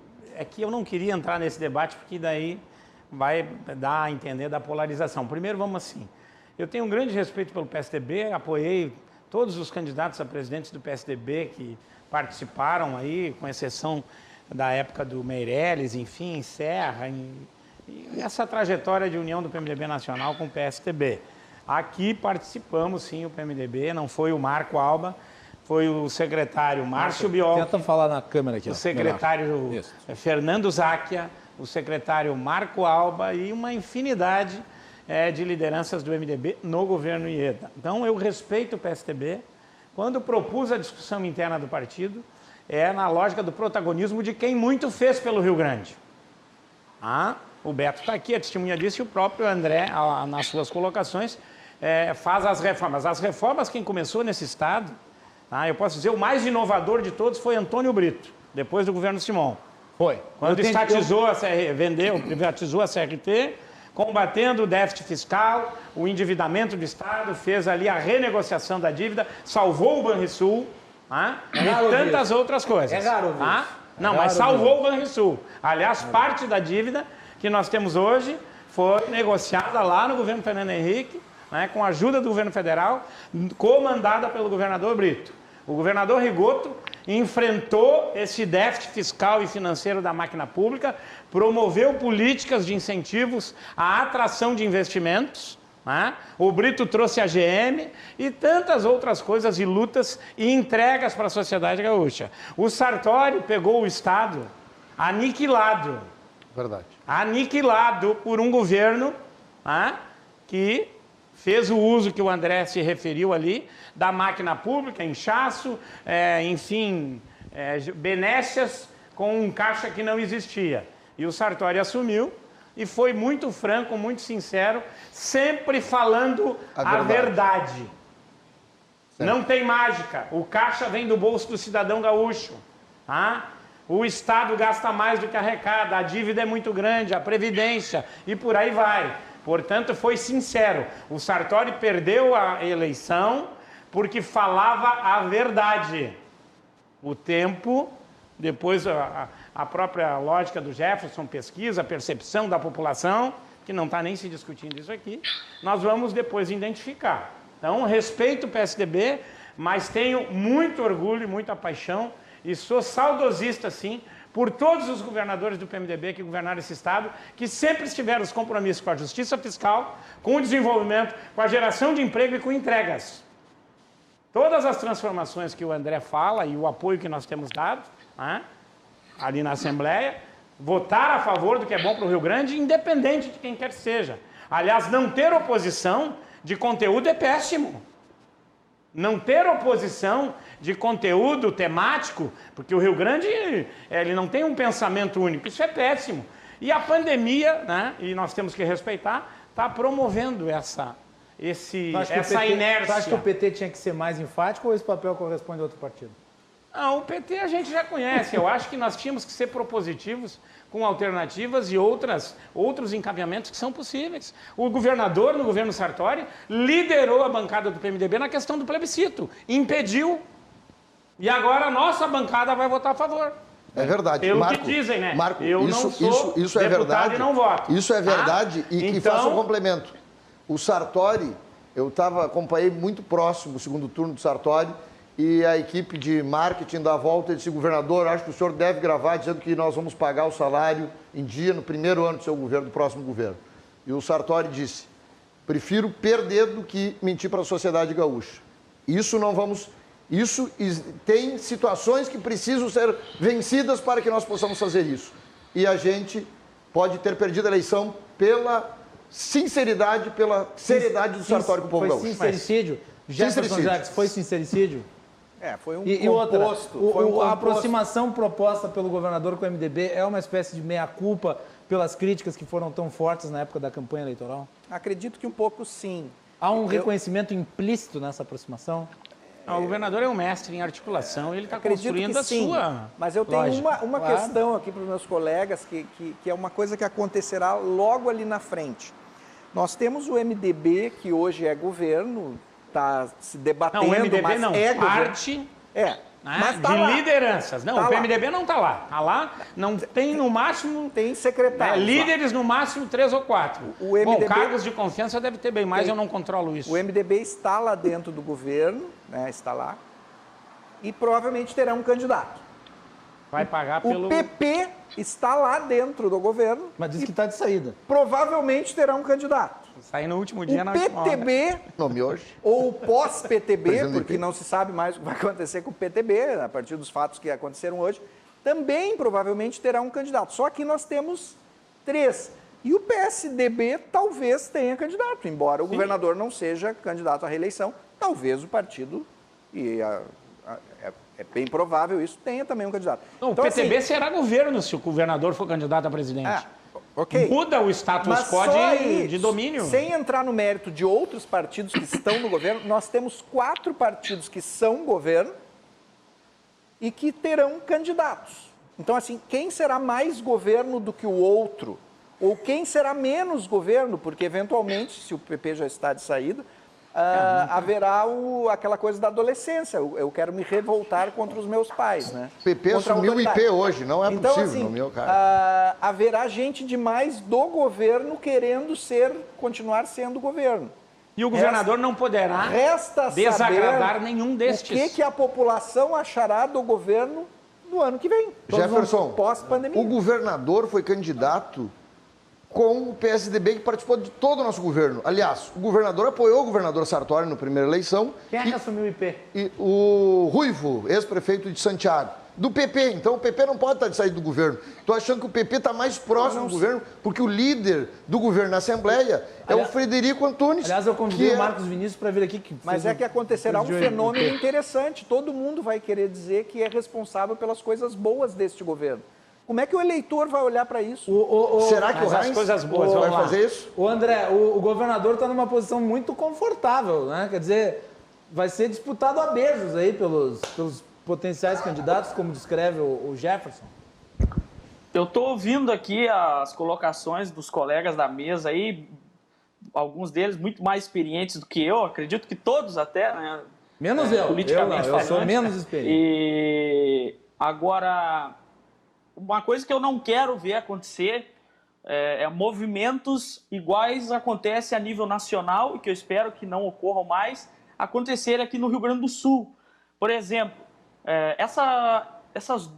eu não queria entrar nesse debate, porque daí vai dar a entender da polarização. Primeiro, vamos assim. Eu tenho um grande respeito pelo PSDB, apoiei todos os candidatos a presidentes do PSDB que participaram aí, com exceção da época do Meirelles, enfim, Serra, e essa trajetória de união do PMDB nacional com o PSDB. Aqui participamos, sim, o PMDB, não foi o Marco Alba, foi o secretário Márcio Biol. Tenta falar na câmera aqui. O secretário Fernando Záquia, o secretário Marco Alba e uma infinidade de lideranças do MDB no governo Ieda. Então, eu respeito o PSDB. Quando propus a discussão interna do partido, é na lógica do protagonismo de quem muito fez pelo Rio Grande. O Beto está aqui, a testemunha disso, e o próprio André, nas suas colocações, faz as reformas. As reformas, quem começou nesse estado, eu posso dizer, o mais inovador de todos foi Antônio Brito, depois do governo Simão. Foi. Quando privatizou a CRT, combatendo o déficit fiscal, o endividamento do Estado, fez ali a renegociação da dívida, salvou o Banrisul, e tantas outras coisas. É raro ouvir isso. Não, mas salvou o Banrisul. Aliás, parte da dívida que nós temos hoje foi negociada lá no governo Fernando Henrique, com a ajuda do governo federal, comandada pelo governador Brito. O governador Rigoto enfrentou esse déficit fiscal e financeiro da máquina pública, promoveu políticas de incentivos à atração de investimentos, o Brito trouxe a GM e tantas outras coisas e lutas e entregas para a sociedade gaúcha. O Sartori pegou o Estado aniquilado. Verdade. Aniquilado por um governo que fez o uso que o André se referiu ali, da máquina pública, inchaço, benécias com um caixa que não existia. E o Sartori assumiu e foi muito franco, muito sincero, sempre falando a verdade. Não tem mágica. O caixa vem do bolso do cidadão gaúcho. O Estado gasta mais do que arrecada, a dívida é muito grande, a previdência e por aí vai. Portanto, foi sincero. O Sartori perdeu a eleição porque falava a verdade. O tempo depois a própria lógica do Jefferson, pesquisa, percepção da população, que não está nem se discutindo isso aqui, nós vamos depois identificar. Então, respeito o PSDB, mas tenho muito orgulho e muita paixão, e sou saudosista, sim, por todos os governadores do PMDB que governaram esse Estado, que sempre tiveram os compromissos com a justiça fiscal, com o desenvolvimento, com a geração de emprego e com entregas. Todas as transformações que o André fala e o apoio que nós temos dado, né, ali na Assembleia, votar a favor do que é bom para o Rio Grande, independente de quem quer que seja. Aliás, não ter oposição de conteúdo é péssimo. Não ter oposição de conteúdo temático, porque o Rio Grande ele não tem um pensamento único, isso é péssimo. E a pandemia, né, e nós temos que respeitar, está promovendo essa inércia. Você acha que o PT tinha que ser mais enfático ou esse papel corresponde a outro partido? Não, o PT a gente já conhece. Eu acho que nós tínhamos que ser propositivos com alternativas e outros encaminhamentos que são possíveis. O governador, no governo Sartori, liderou a bancada do PMDB na questão do plebiscito, impediu. E agora a nossa bancada vai votar a favor. É verdade. Pelo Marco, que dizem, né? Marco, eu isso, não sou isso é deputado verdade, e não voto. Isso é verdade e que então... faça um complemento. O Sartori, acompanhei muito próximo o segundo turno do Sartori e a equipe de marketing da volta disse: governador, acho que o senhor deve gravar dizendo que nós vamos pagar o salário em dia no primeiro ano do seu governo, do próximo governo. E o Sartori disse: prefiro perder do que mentir para a sociedade gaúcha. Isso tem situações que precisam ser vencidas para que nós possamos fazer isso. E a gente pode ter perdido a eleição pela sinceridade, pela seriedade do Sartori com o povo gaúcho. Foi sincericídio? Jefferson Jacques, foi sincericídio? Foi um e composto. outra, a aproximação proposta pelo governador com o MDB é uma espécie de meia-culpa pelas críticas que foram tão fortes na época da campanha eleitoral? Acredito que um pouco sim. Há um reconhecimento implícito nessa aproximação? Não, o governador é um mestre em articulação e ele está construindo a sua. Mas eu tenho lógica. uma questão aqui para os meus colegas, que é uma coisa que acontecerá logo ali na frente. Nós temos o MDB, que hoje é governo, está se debatendo, não, o MDB mas não, é parte mas tá de lá. lideranças. Não, Tá o lá. PMDB não está lá. Está lá, não tem no máximo... Tem secretários. líderes no máximo 3 ou 4. O MDB, bom, cargos de confiança deve ter bem mais, eu não controlo isso. O MDB está lá dentro do governo, né, está lá, e provavelmente terá um candidato. Vai pagar pelo... O PP está lá dentro do governo. Mas diz que está de saída. Provavelmente terá um candidato. Sair no último dia, na O última hora. PTB, Nome hoje. ou pós-PTB, Presidente porque não se sabe mais o que vai acontecer com o PTB, a partir dos fatos que aconteceram hoje, também provavelmente terá um candidato. Só que nós temos 3. E o PSDB talvez tenha candidato, embora o governador não seja candidato à reeleição, talvez o partido, é bem provável isso, tenha também um candidato. Não, então, o PTB assim, será governo se o governador for candidato a presidente. ok. Muda o status Mas quo só aí, de domínio. Sem entrar no mérito de outros partidos que estão no governo, nós temos 4 partidos que são governo e que terão candidatos. Então, assim, quem será mais governo do que o outro? Ou quem será menos governo? Porque, eventualmente, se o PP já está de saída, haverá aquela coisa da adolescência. Eu quero me revoltar contra os meus pais, né? O PP Contra a assumiu o autoridade. IP hoje, não é Então, possível, assim, no meu caso. haverá gente demais do governo querendo continuar sendo governo. E o governador não poderá Resta desagradar saber nenhum destes. o que a população achará do governo no ano que vem. Jefferson, Pós-pandemia. o governador foi candidato com o PSDB que participou de todo o nosso governo. Aliás, o governador apoiou o governador Sartori na primeira eleição. Quem é que assumiu o IP? E o Ruivo, ex-prefeito de Santiago, do PP. Então o PP não pode estar de saída do governo. Estou achando que o PP está mais próximo do governo, porque o líder do governo na Assembleia é o Frederico Antunes. Aliás, eu convidei o Marcos Vinícius para vir aqui. Mas é que acontecerá um fenômeno interessante. Todo mundo vai querer dizer que é responsável pelas coisas boas deste governo. Como é que o eleitor vai olhar para isso? Será que o as Heinz coisas boas, vai vamos lá. fazer isso? O André, o governador está numa posição muito confortável, né? Quer dizer, vai ser disputado a beijos aí pelos potenciais candidatos, como descreve o Jefferson. Eu estou ouvindo aqui as colocações dos colegas da mesa aí, alguns deles muito mais experientes do que eu, acredito que todos até, né? Menos eu. Politicamente Eu sou falando. menos experiente. E Agora, uma coisa que eu não quero ver acontecer é movimentos iguais acontecem a nível nacional, e que eu espero que não ocorram mais, acontecer aqui no Rio Grande do Sul. Por exemplo,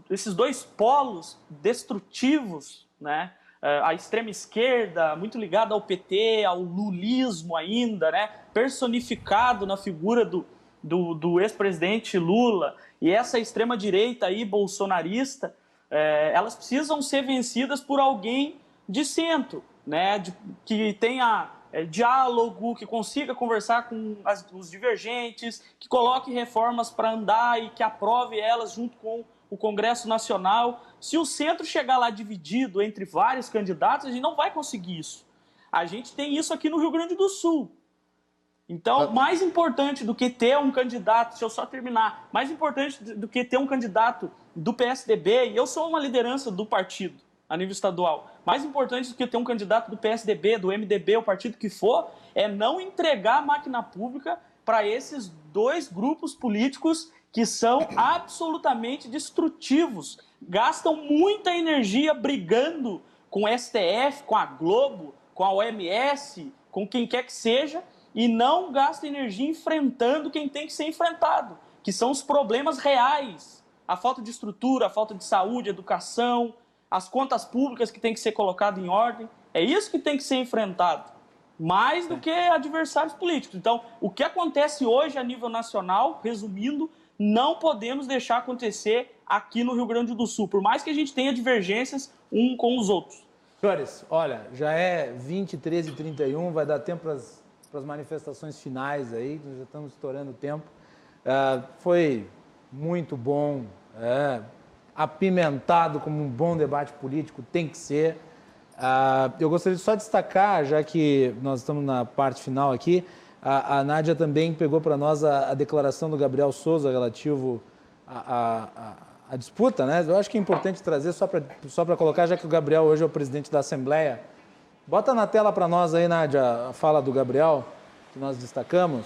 esses dois polos destrutivos, né? A extrema esquerda, muito ligada ao PT, ao lulismo ainda, né? Personificado na figura do ex-presidente Lula, e essa extrema direita aí, bolsonarista, elas precisam ser vencidas por alguém de centro, né? Que tenha diálogo, que consiga conversar com os divergentes, que coloque reformas para andar e que aprove elas junto com o Congresso Nacional. Se o centro chegar lá dividido entre vários candidatos, a gente não vai conseguir isso. A gente tem isso aqui no Rio Grande do Sul. Então, mais importante do que ter um candidato, deixa eu só terminar, mais importante do que ter um candidato do PSDB, e eu sou uma liderança do partido a nível estadual, mais importante do que ter um candidato do PSDB, do MDB, o partido que for, é não entregar a máquina pública para esses dois grupos políticos que são absolutamente destrutivos, gastam muita energia brigando com o STF, com a Globo, com a OMS, com quem quer que seja, e não gastam energia enfrentando quem tem que ser enfrentado, que são os problemas reais, a falta de estrutura, a falta de saúde, educação, as contas públicas que tem que ser colocado em ordem. É isso que tem que ser enfrentado, mais do que adversários políticos. Então, o que acontece hoje a nível nacional, resumindo, não podemos deixar acontecer aqui no Rio Grande do Sul, por mais que a gente tenha divergências um com os outros. Senhores, olha, já é 23 e 31, vai dar tempo para as manifestações finais aí, nós já estamos estourando o tempo. Foi muito bom, apimentado como um bom debate político, tem que ser. Eu gostaria de só destacar, já que nós estamos na parte final aqui, a Nádia também pegou para nós a declaração do Gabriel Souza relativo à disputa, né? Eu acho que é importante trazer só para colocar, já que o Gabriel hoje é o presidente da Assembleia. Bota na tela para nós aí, Nádia, a fala do Gabriel, que nós destacamos.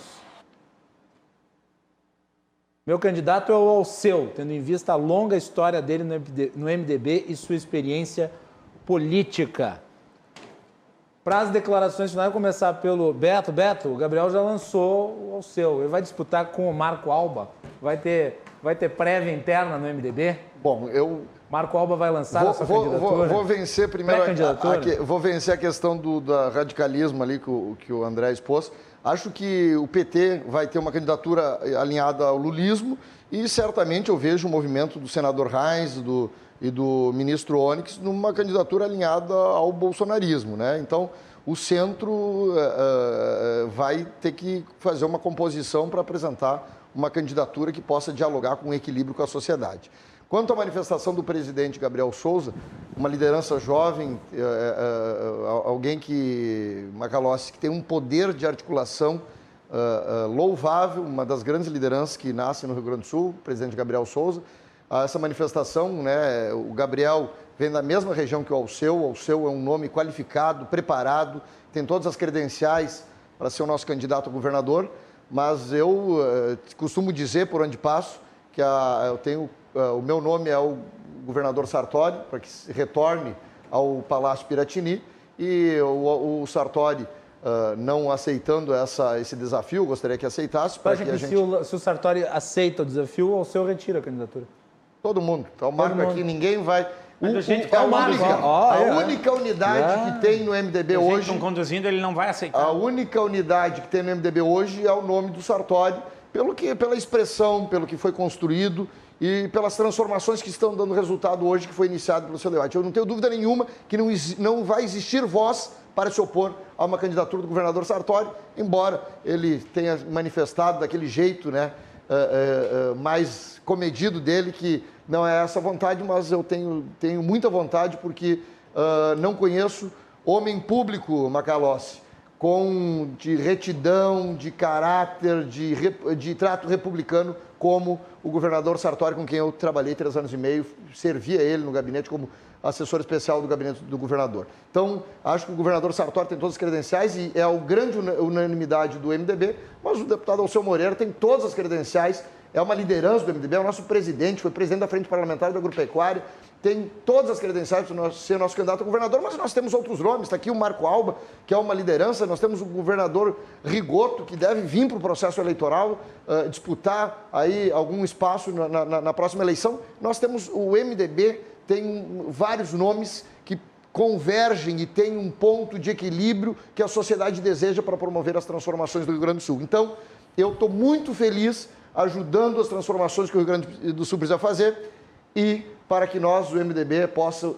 Meu candidato é o Alceu, tendo em vista a longa história dele no MDB e sua experiência política. Para as declarações finais, vou começar pelo Beto. Beto, o Gabriel já lançou o Alceu. Ele vai disputar com o Marco Alba? Vai ter prévia interna no MDB? Bom, Marco Alba vai lançar a sua candidatura? Vou vencer primeiro vou vencer a questão do radicalismo ali que o André expôs. Acho que o PT vai ter uma candidatura alinhada ao lulismo e certamente eu vejo o movimento do senador Reins e do ministro Onyx numa candidatura alinhada ao bolsonarismo, né? Então, o centro vai ter que fazer uma composição para apresentar uma candidatura que possa dialogar com equilíbrio com a sociedade. Quanto à manifestação do presidente Gabriel Souza, uma liderança jovem, alguém Macalossi, que tem um poder de articulação louvável, uma das grandes lideranças que nasce no Rio Grande do Sul, o presidente Gabriel Souza. Essa manifestação, né, o Gabriel vem da mesma região que o Alceu é um nome qualificado, preparado, tem todas as credenciais para ser o nosso candidato a governador, mas eu costumo dizer, por onde passo, que o meu nome é o governador Sartori, para que se retorne ao Palácio Piratini, e o Sartori, não aceitando esse desafio, gostaria que aceitasse. Você acha que se o Sartori aceita o desafio, o Alceu retira a candidatura? Todo mundo. Então, marco aqui, ninguém vai... A única unidade que tem no MDB hoje... Estão conduzindo, ele não vai aceitar. A única unidade que tem no MDB hoje é o nome do Sartori, pela expressão, pelo que foi construído e pelas transformações que estão dando resultado hoje, que foi iniciado pelo seu debate. Eu não tenho dúvida nenhuma que não vai existir voz para se opor a uma candidatura do governador Sartori, embora ele tenha manifestado daquele jeito, né, mais comedido dele, que não é essa vontade, mas eu tenho muita vontade, porque não conheço homem público, Macalossi, de retidão, de caráter, de trato republicano, como o governador Sartori, com quem eu trabalhei 3 anos e meio, servia ele no gabinete como assessor especial do gabinete do governador. Então, acho que o governador Sartori tem todas as credenciais e é a grande unanimidade do MDB, mas o deputado Alceu Moreira tem todas as credenciais é uma liderança do MDB, é o nosso presidente, foi presidente da Frente Parlamentar da Agropecuária, tem todas as credenciais para ser nosso candidato a governador, mas nós temos outros nomes. Está aqui o Marco Alba, que é uma liderança, nós temos o governador Rigoto, que deve vir para o processo eleitoral, disputar aí algum espaço na próxima eleição. Nós temos o MDB, tem vários nomes que convergem e tem um ponto de equilíbrio que a sociedade deseja para promover as transformações do Rio Grande do Sul. Então, eu estou muito feliz ajudando as transformações que o Rio Grande do Sul precisa fazer e para que nós, do MDB,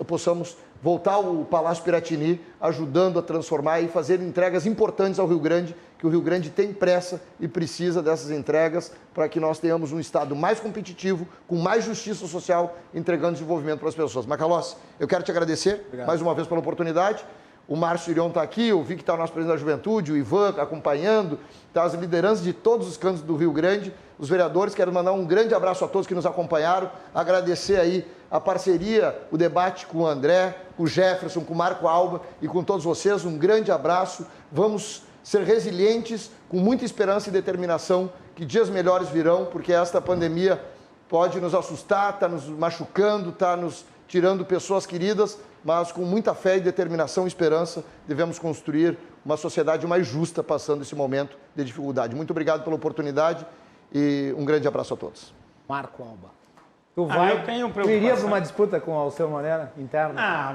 possamos voltar ao Palácio Piratini, ajudando a transformar e fazer entregas importantes ao Rio Grande, que o Rio Grande tem pressa e precisa dessas entregas para que nós tenhamos um Estado mais competitivo, com mais justiça social, entregando desenvolvimento para as pessoas. Macalossi, eu quero te agradecer mais uma vez pela oportunidade. O Márcio Irion está aqui, eu vi que está o nosso presidente da Juventude, o Ivan acompanhando, está as lideranças de todos os cantos do Rio Grande, os vereadores. Quero mandar um grande abraço a todos que nos acompanharam, agradecer aí a parceria, o debate com o André, com o Jefferson, com o Marco Alba e com todos vocês. Um grande abraço. Vamos ser resilientes, com muita esperança e determinação, que dias melhores virão, porque esta pandemia pode nos assustar, está nos machucando, está nos tirando pessoas queridas, mas com muita fé e determinação e esperança, devemos construir uma sociedade mais justa passando esse momento de dificuldade. Muito obrigado pela oportunidade e um grande abraço a todos. Marco Alba. Tu iria para uma disputa com o Alceu Moreira interna?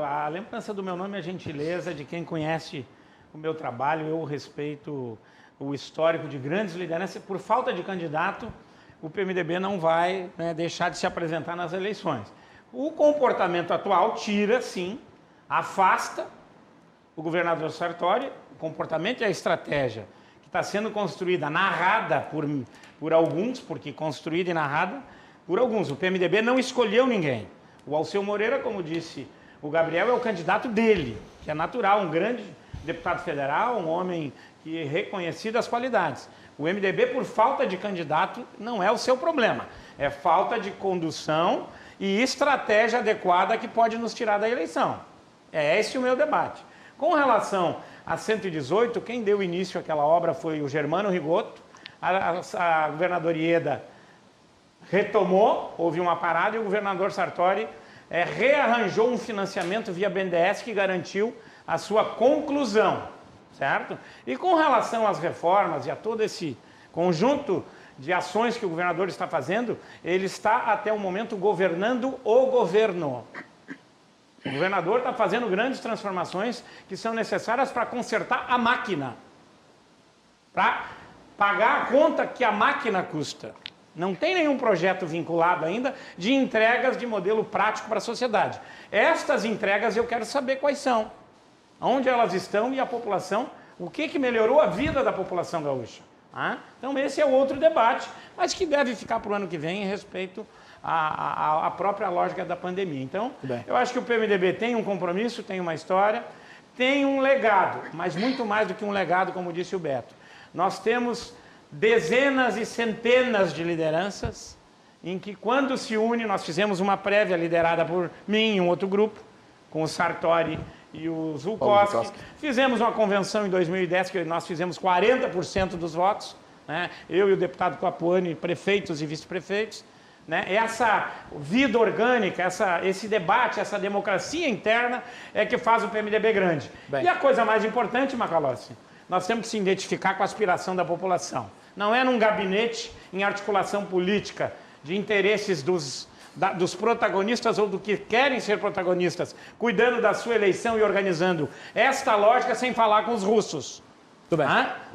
A lembrança do meu nome é gentileza de quem conhece o meu trabalho. Eu respeito o histórico de grandes lideranças. Por falta de candidato, o PMDB não vai deixar de se apresentar nas eleições. O comportamento atual tira, sim, afasta o governador Sartori, o comportamento e a estratégia que está sendo construída, narrada por alguns, porque construída e narrada por alguns. O PMDB não escolheu ninguém. O Alceu Moreira, como disse o Gabriel, é o candidato dele, que é natural, um grande deputado federal, um homem que é reconhecido as qualidades. O MDB, por falta de candidato, não é o seu problema. É falta de condução e estratégia adequada que pode nos tirar da eleição. É esse o meu debate. Com relação a 118, quem deu início àquela obra foi o Germano Rigoto, a governadora Ieda retomou, houve uma parada e o governador Sartori rearranjou um financiamento via BNDES que garantiu a sua conclusão, certo? E com relação às reformas e a todo esse conjunto de ações que o governador está fazendo, ele está até o momento governando o governo. O governador está fazendo grandes transformações que são necessárias para consertar a máquina, para pagar a conta que a máquina custa. Não tem nenhum projeto vinculado ainda de entregas de modelo prático para a sociedade. Estas entregas eu quero saber quais são, onde elas estão e a população, o que melhorou a vida da população gaúcha. Então esse é outro debate, mas que deve ficar para o ano que vem em respeito à própria lógica da pandemia. Então, eu acho que o PMDB tem um compromisso, tem uma história, tem um legado, mas muito mais do que um legado, como disse o Beto. Nós temos dezenas e centenas de lideranças em que, quando se une, nós fizemos uma prévia liderada por mim e um outro grupo, com o Sartori e o Zulkowski. Fizemos uma convenção em 2010 que nós fizemos 40% dos votos, né? Eu e o deputado Capuani, prefeitos e vice-prefeitos. Né? Essa vida orgânica, esse debate, essa democracia interna é que faz o PMDB grande. E a coisa mais importante, Macalossi, nós temos que se identificar com a aspiração da população. Não é num gabinete em articulação política de interesses dos protagonistas ou do que querem ser protagonistas, cuidando da sua eleição e organizando esta lógica sem falar com os russos.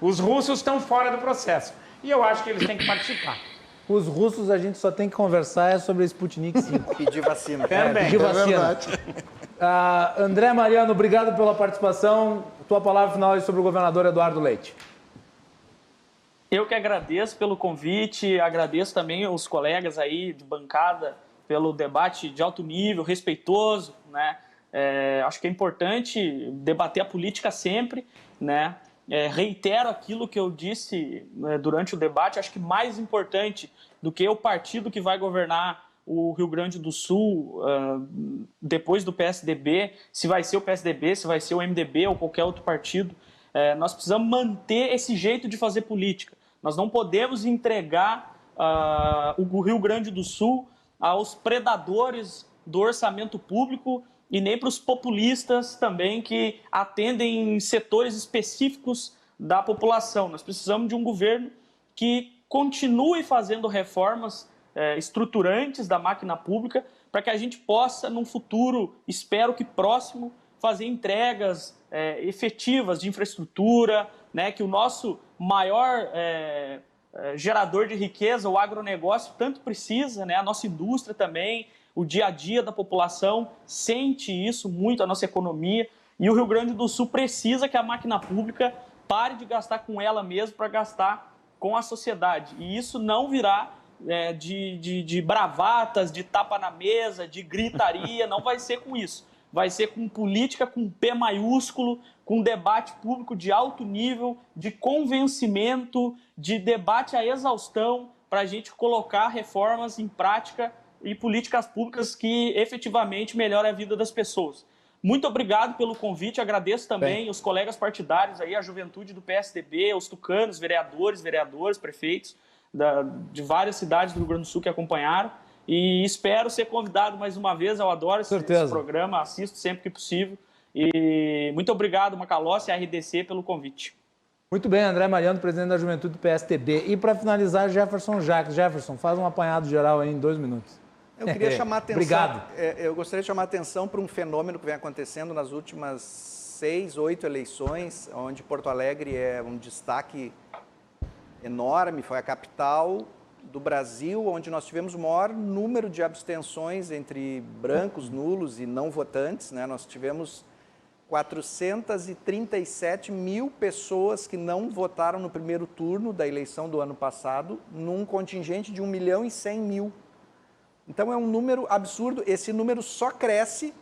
Os russos estão fora do processo e eu acho que eles têm que participar. Os russos a gente só tem que conversar sobre a Sputnik 5. Pedir vacina. Também. Pedir vacina. André Mariano, obrigado pela participação. Tua palavra final é sobre o governador Eduardo Leite. Eu que agradeço pelo convite, agradeço também os colegas aí de bancada pelo debate de alto nível, respeitoso, né? Acho que é importante debater a política sempre, né? Reitero aquilo que eu disse durante o debate, acho que mais importante do que o partido que vai governar o Rio Grande do Sul depois do PSDB, se vai ser o PSDB, se vai ser o MDB ou qualquer outro partido, nós precisamos manter esse jeito de fazer política. Nós não podemos entregar o Rio Grande do Sul aos predadores do orçamento público e nem para os populistas também que atendem setores específicos da população. Nós precisamos de um governo que continue fazendo reformas estruturantes da máquina pública para que a gente possa, num futuro, espero que próximo, fazer entregas efetivas de infraestrutura, né, que o nosso maior gerador de riqueza, o agronegócio, tanto precisa, né, a nossa indústria também, o dia a dia da população sente isso muito, a nossa economia, e o Rio Grande do Sul precisa que a máquina pública pare de gastar com ela mesma para gastar com a sociedade. E isso não virá de bravatas, de tapa na mesa, de gritaria, não vai ser com isso. Vai ser com política com P maiúsculo, com debate público de alto nível, de convencimento, de debate à exaustão, para a gente colocar reformas em prática e políticas públicas que efetivamente melhorem a vida das pessoas. Muito obrigado pelo convite, agradeço também os colegas partidários, aí, a juventude do PSDB, os tucanos, vereadores, prefeitos de várias cidades do Rio Grande do Sul que acompanharam. E espero ser convidado mais uma vez, eu adoro esse programa, assisto sempre que possível. E muito obrigado, Macalossi e a RDC, pelo convite. Muito bem, André Mariano, presidente da Juventude do PSDB. E para finalizar, Jefferson Jacques. Jefferson, faz um apanhado geral aí em 2 minutos. Eu queria chamar a atenção. Obrigado. Eu gostaria de chamar a atenção para um fenômeno que vem acontecendo nas últimas 6, 8 eleições, onde Porto Alegre é um destaque enorme, foi a capital do Brasil, onde nós tivemos o maior número de abstenções entre brancos, nulos e não votantes, né? Nós tivemos 437 mil pessoas que não votaram no primeiro turno da eleição do ano passado, num contingente de 1.100.000. Então é um número absurdo, esse número só cresce,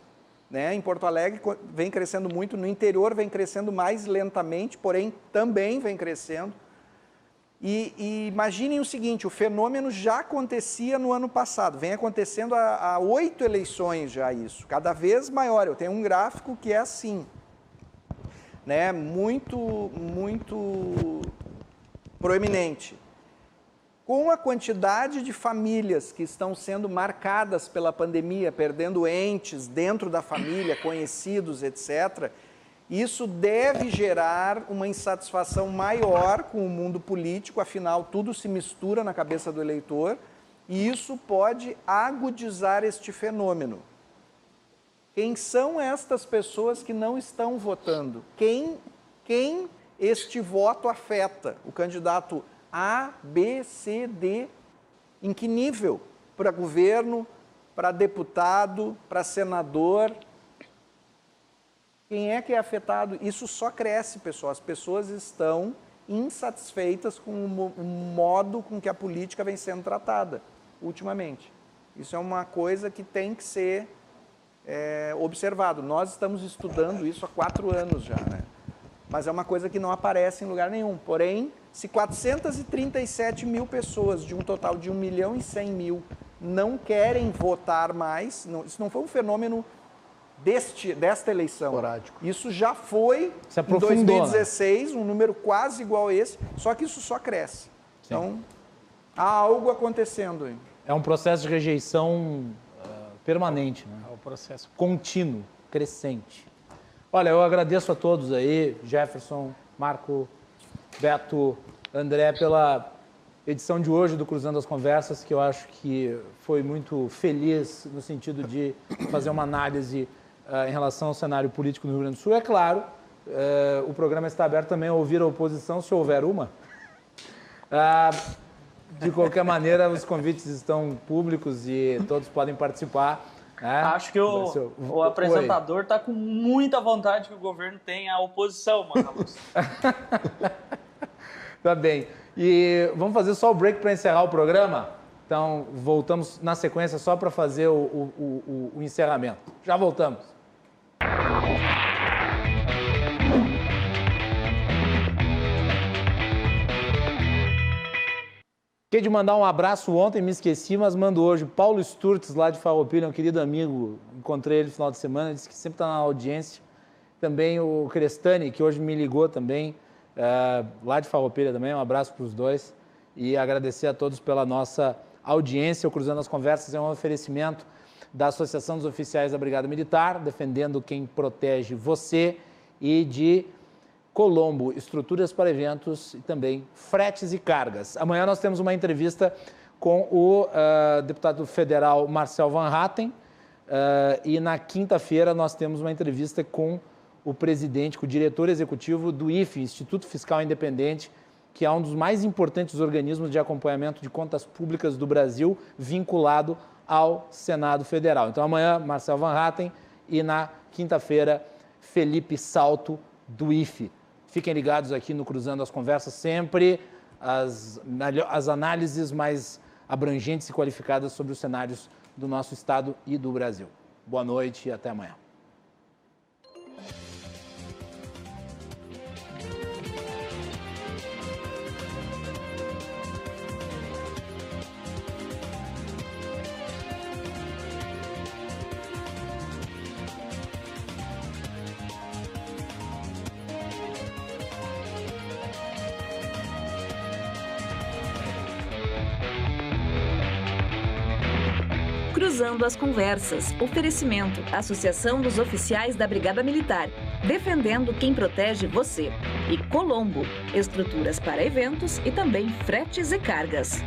né? Em Porto Alegre vem crescendo muito, no interior vem crescendo mais lentamente, porém também vem crescendo. E imaginem o seguinte, o fenômeno já acontecia no ano passado, vem acontecendo há 8 eleições já isso, cada vez maior. Eu tenho um gráfico que é assim, né? Muito proeminente. Com a quantidade de famílias que estão sendo marcadas pela pandemia, perdendo entes dentro da família, conhecidos, etc., isso deve gerar uma insatisfação maior com o mundo político, afinal, tudo se mistura na cabeça do eleitor, e isso pode agudizar este fenômeno. Quem são estas pessoas que não estão votando? Quem este voto afeta? O candidato A, B, C, D, em que nível? Para governo, para deputado, para senador? Quem é que é afetado? Isso só cresce, pessoal. As pessoas estão insatisfeitas com o modo com que a política vem sendo tratada ultimamente. Isso é uma coisa que tem que ser observado. Nós estamos estudando isso há 4 anos já, né? Mas é uma coisa que não aparece em lugar nenhum. Porém, se 437 mil pessoas, de um total de 1.100.000, não querem votar mais, isso não foi um fenômeno desta eleição. Esporádico. Isso já foi em 2016, um número quase igual a esse, só que isso só cresce. Sim. Então, há algo acontecendo aí. É um processo de rejeição permanente, né? É um processo contínuo, crescente. Olha, eu agradeço a todos aí, Jefferson, Marco, Beto, André, pela edição de hoje do Cruzando as Conversas, que eu acho que foi muito feliz no sentido de fazer uma análise em relação ao cenário político no Rio Grande do Sul. É claro, o programa está aberto também a ouvir a oposição, se houver uma. De qualquer maneira, os convites estão públicos e todos podem participar. Né? Acho que o apresentador está com muita vontade que o governo tenha a oposição, Macalossi. Tá bem. E vamos fazer só o break para encerrar o programa? Então, voltamos na sequência só para fazer o encerramento. Já voltamos. Fiquei de mandar um abraço ontem, me esqueci, mas mando hoje. Paulo Sturtes, lá de Farroupilha, um querido amigo, encontrei ele no final de semana, disse que sempre está na audiência. Também o Crestani, que hoje me ligou também, lá de Farroupilha também, um abraço para os dois. e agradecer a todos pela nossa audiência. O Cruzando as Conversas é um oferecimento da Associação dos Oficiais da Brigada Militar, defendendo quem protege você, e de Colombo, estruturas para eventos e também fretes e cargas. Amanhã nós temos uma entrevista com o deputado federal Marcel Van Hatten, e na quinta-feira nós temos uma entrevista com o presidente, com o diretor executivo do IFE, Instituto Fiscal Independente, que é um dos mais importantes organismos de acompanhamento de contas públicas do Brasil, vinculado ao Senado Federal. Então amanhã, Marcel Van Hatten, e na quinta-feira, Felipe Salto, do IFE. Fiquem ligados aqui no Cruzando as Conversas, sempre as análises mais abrangentes e qualificadas sobre os cenários do nosso Estado e do Brasil. Boa noite e até amanhã. Cruzando as Conversas. Oferecimento. Associação dos Oficiais da Brigada Militar. Defendendo quem protege você. E Colombo. Estruturas para eventos e também fretes e cargas.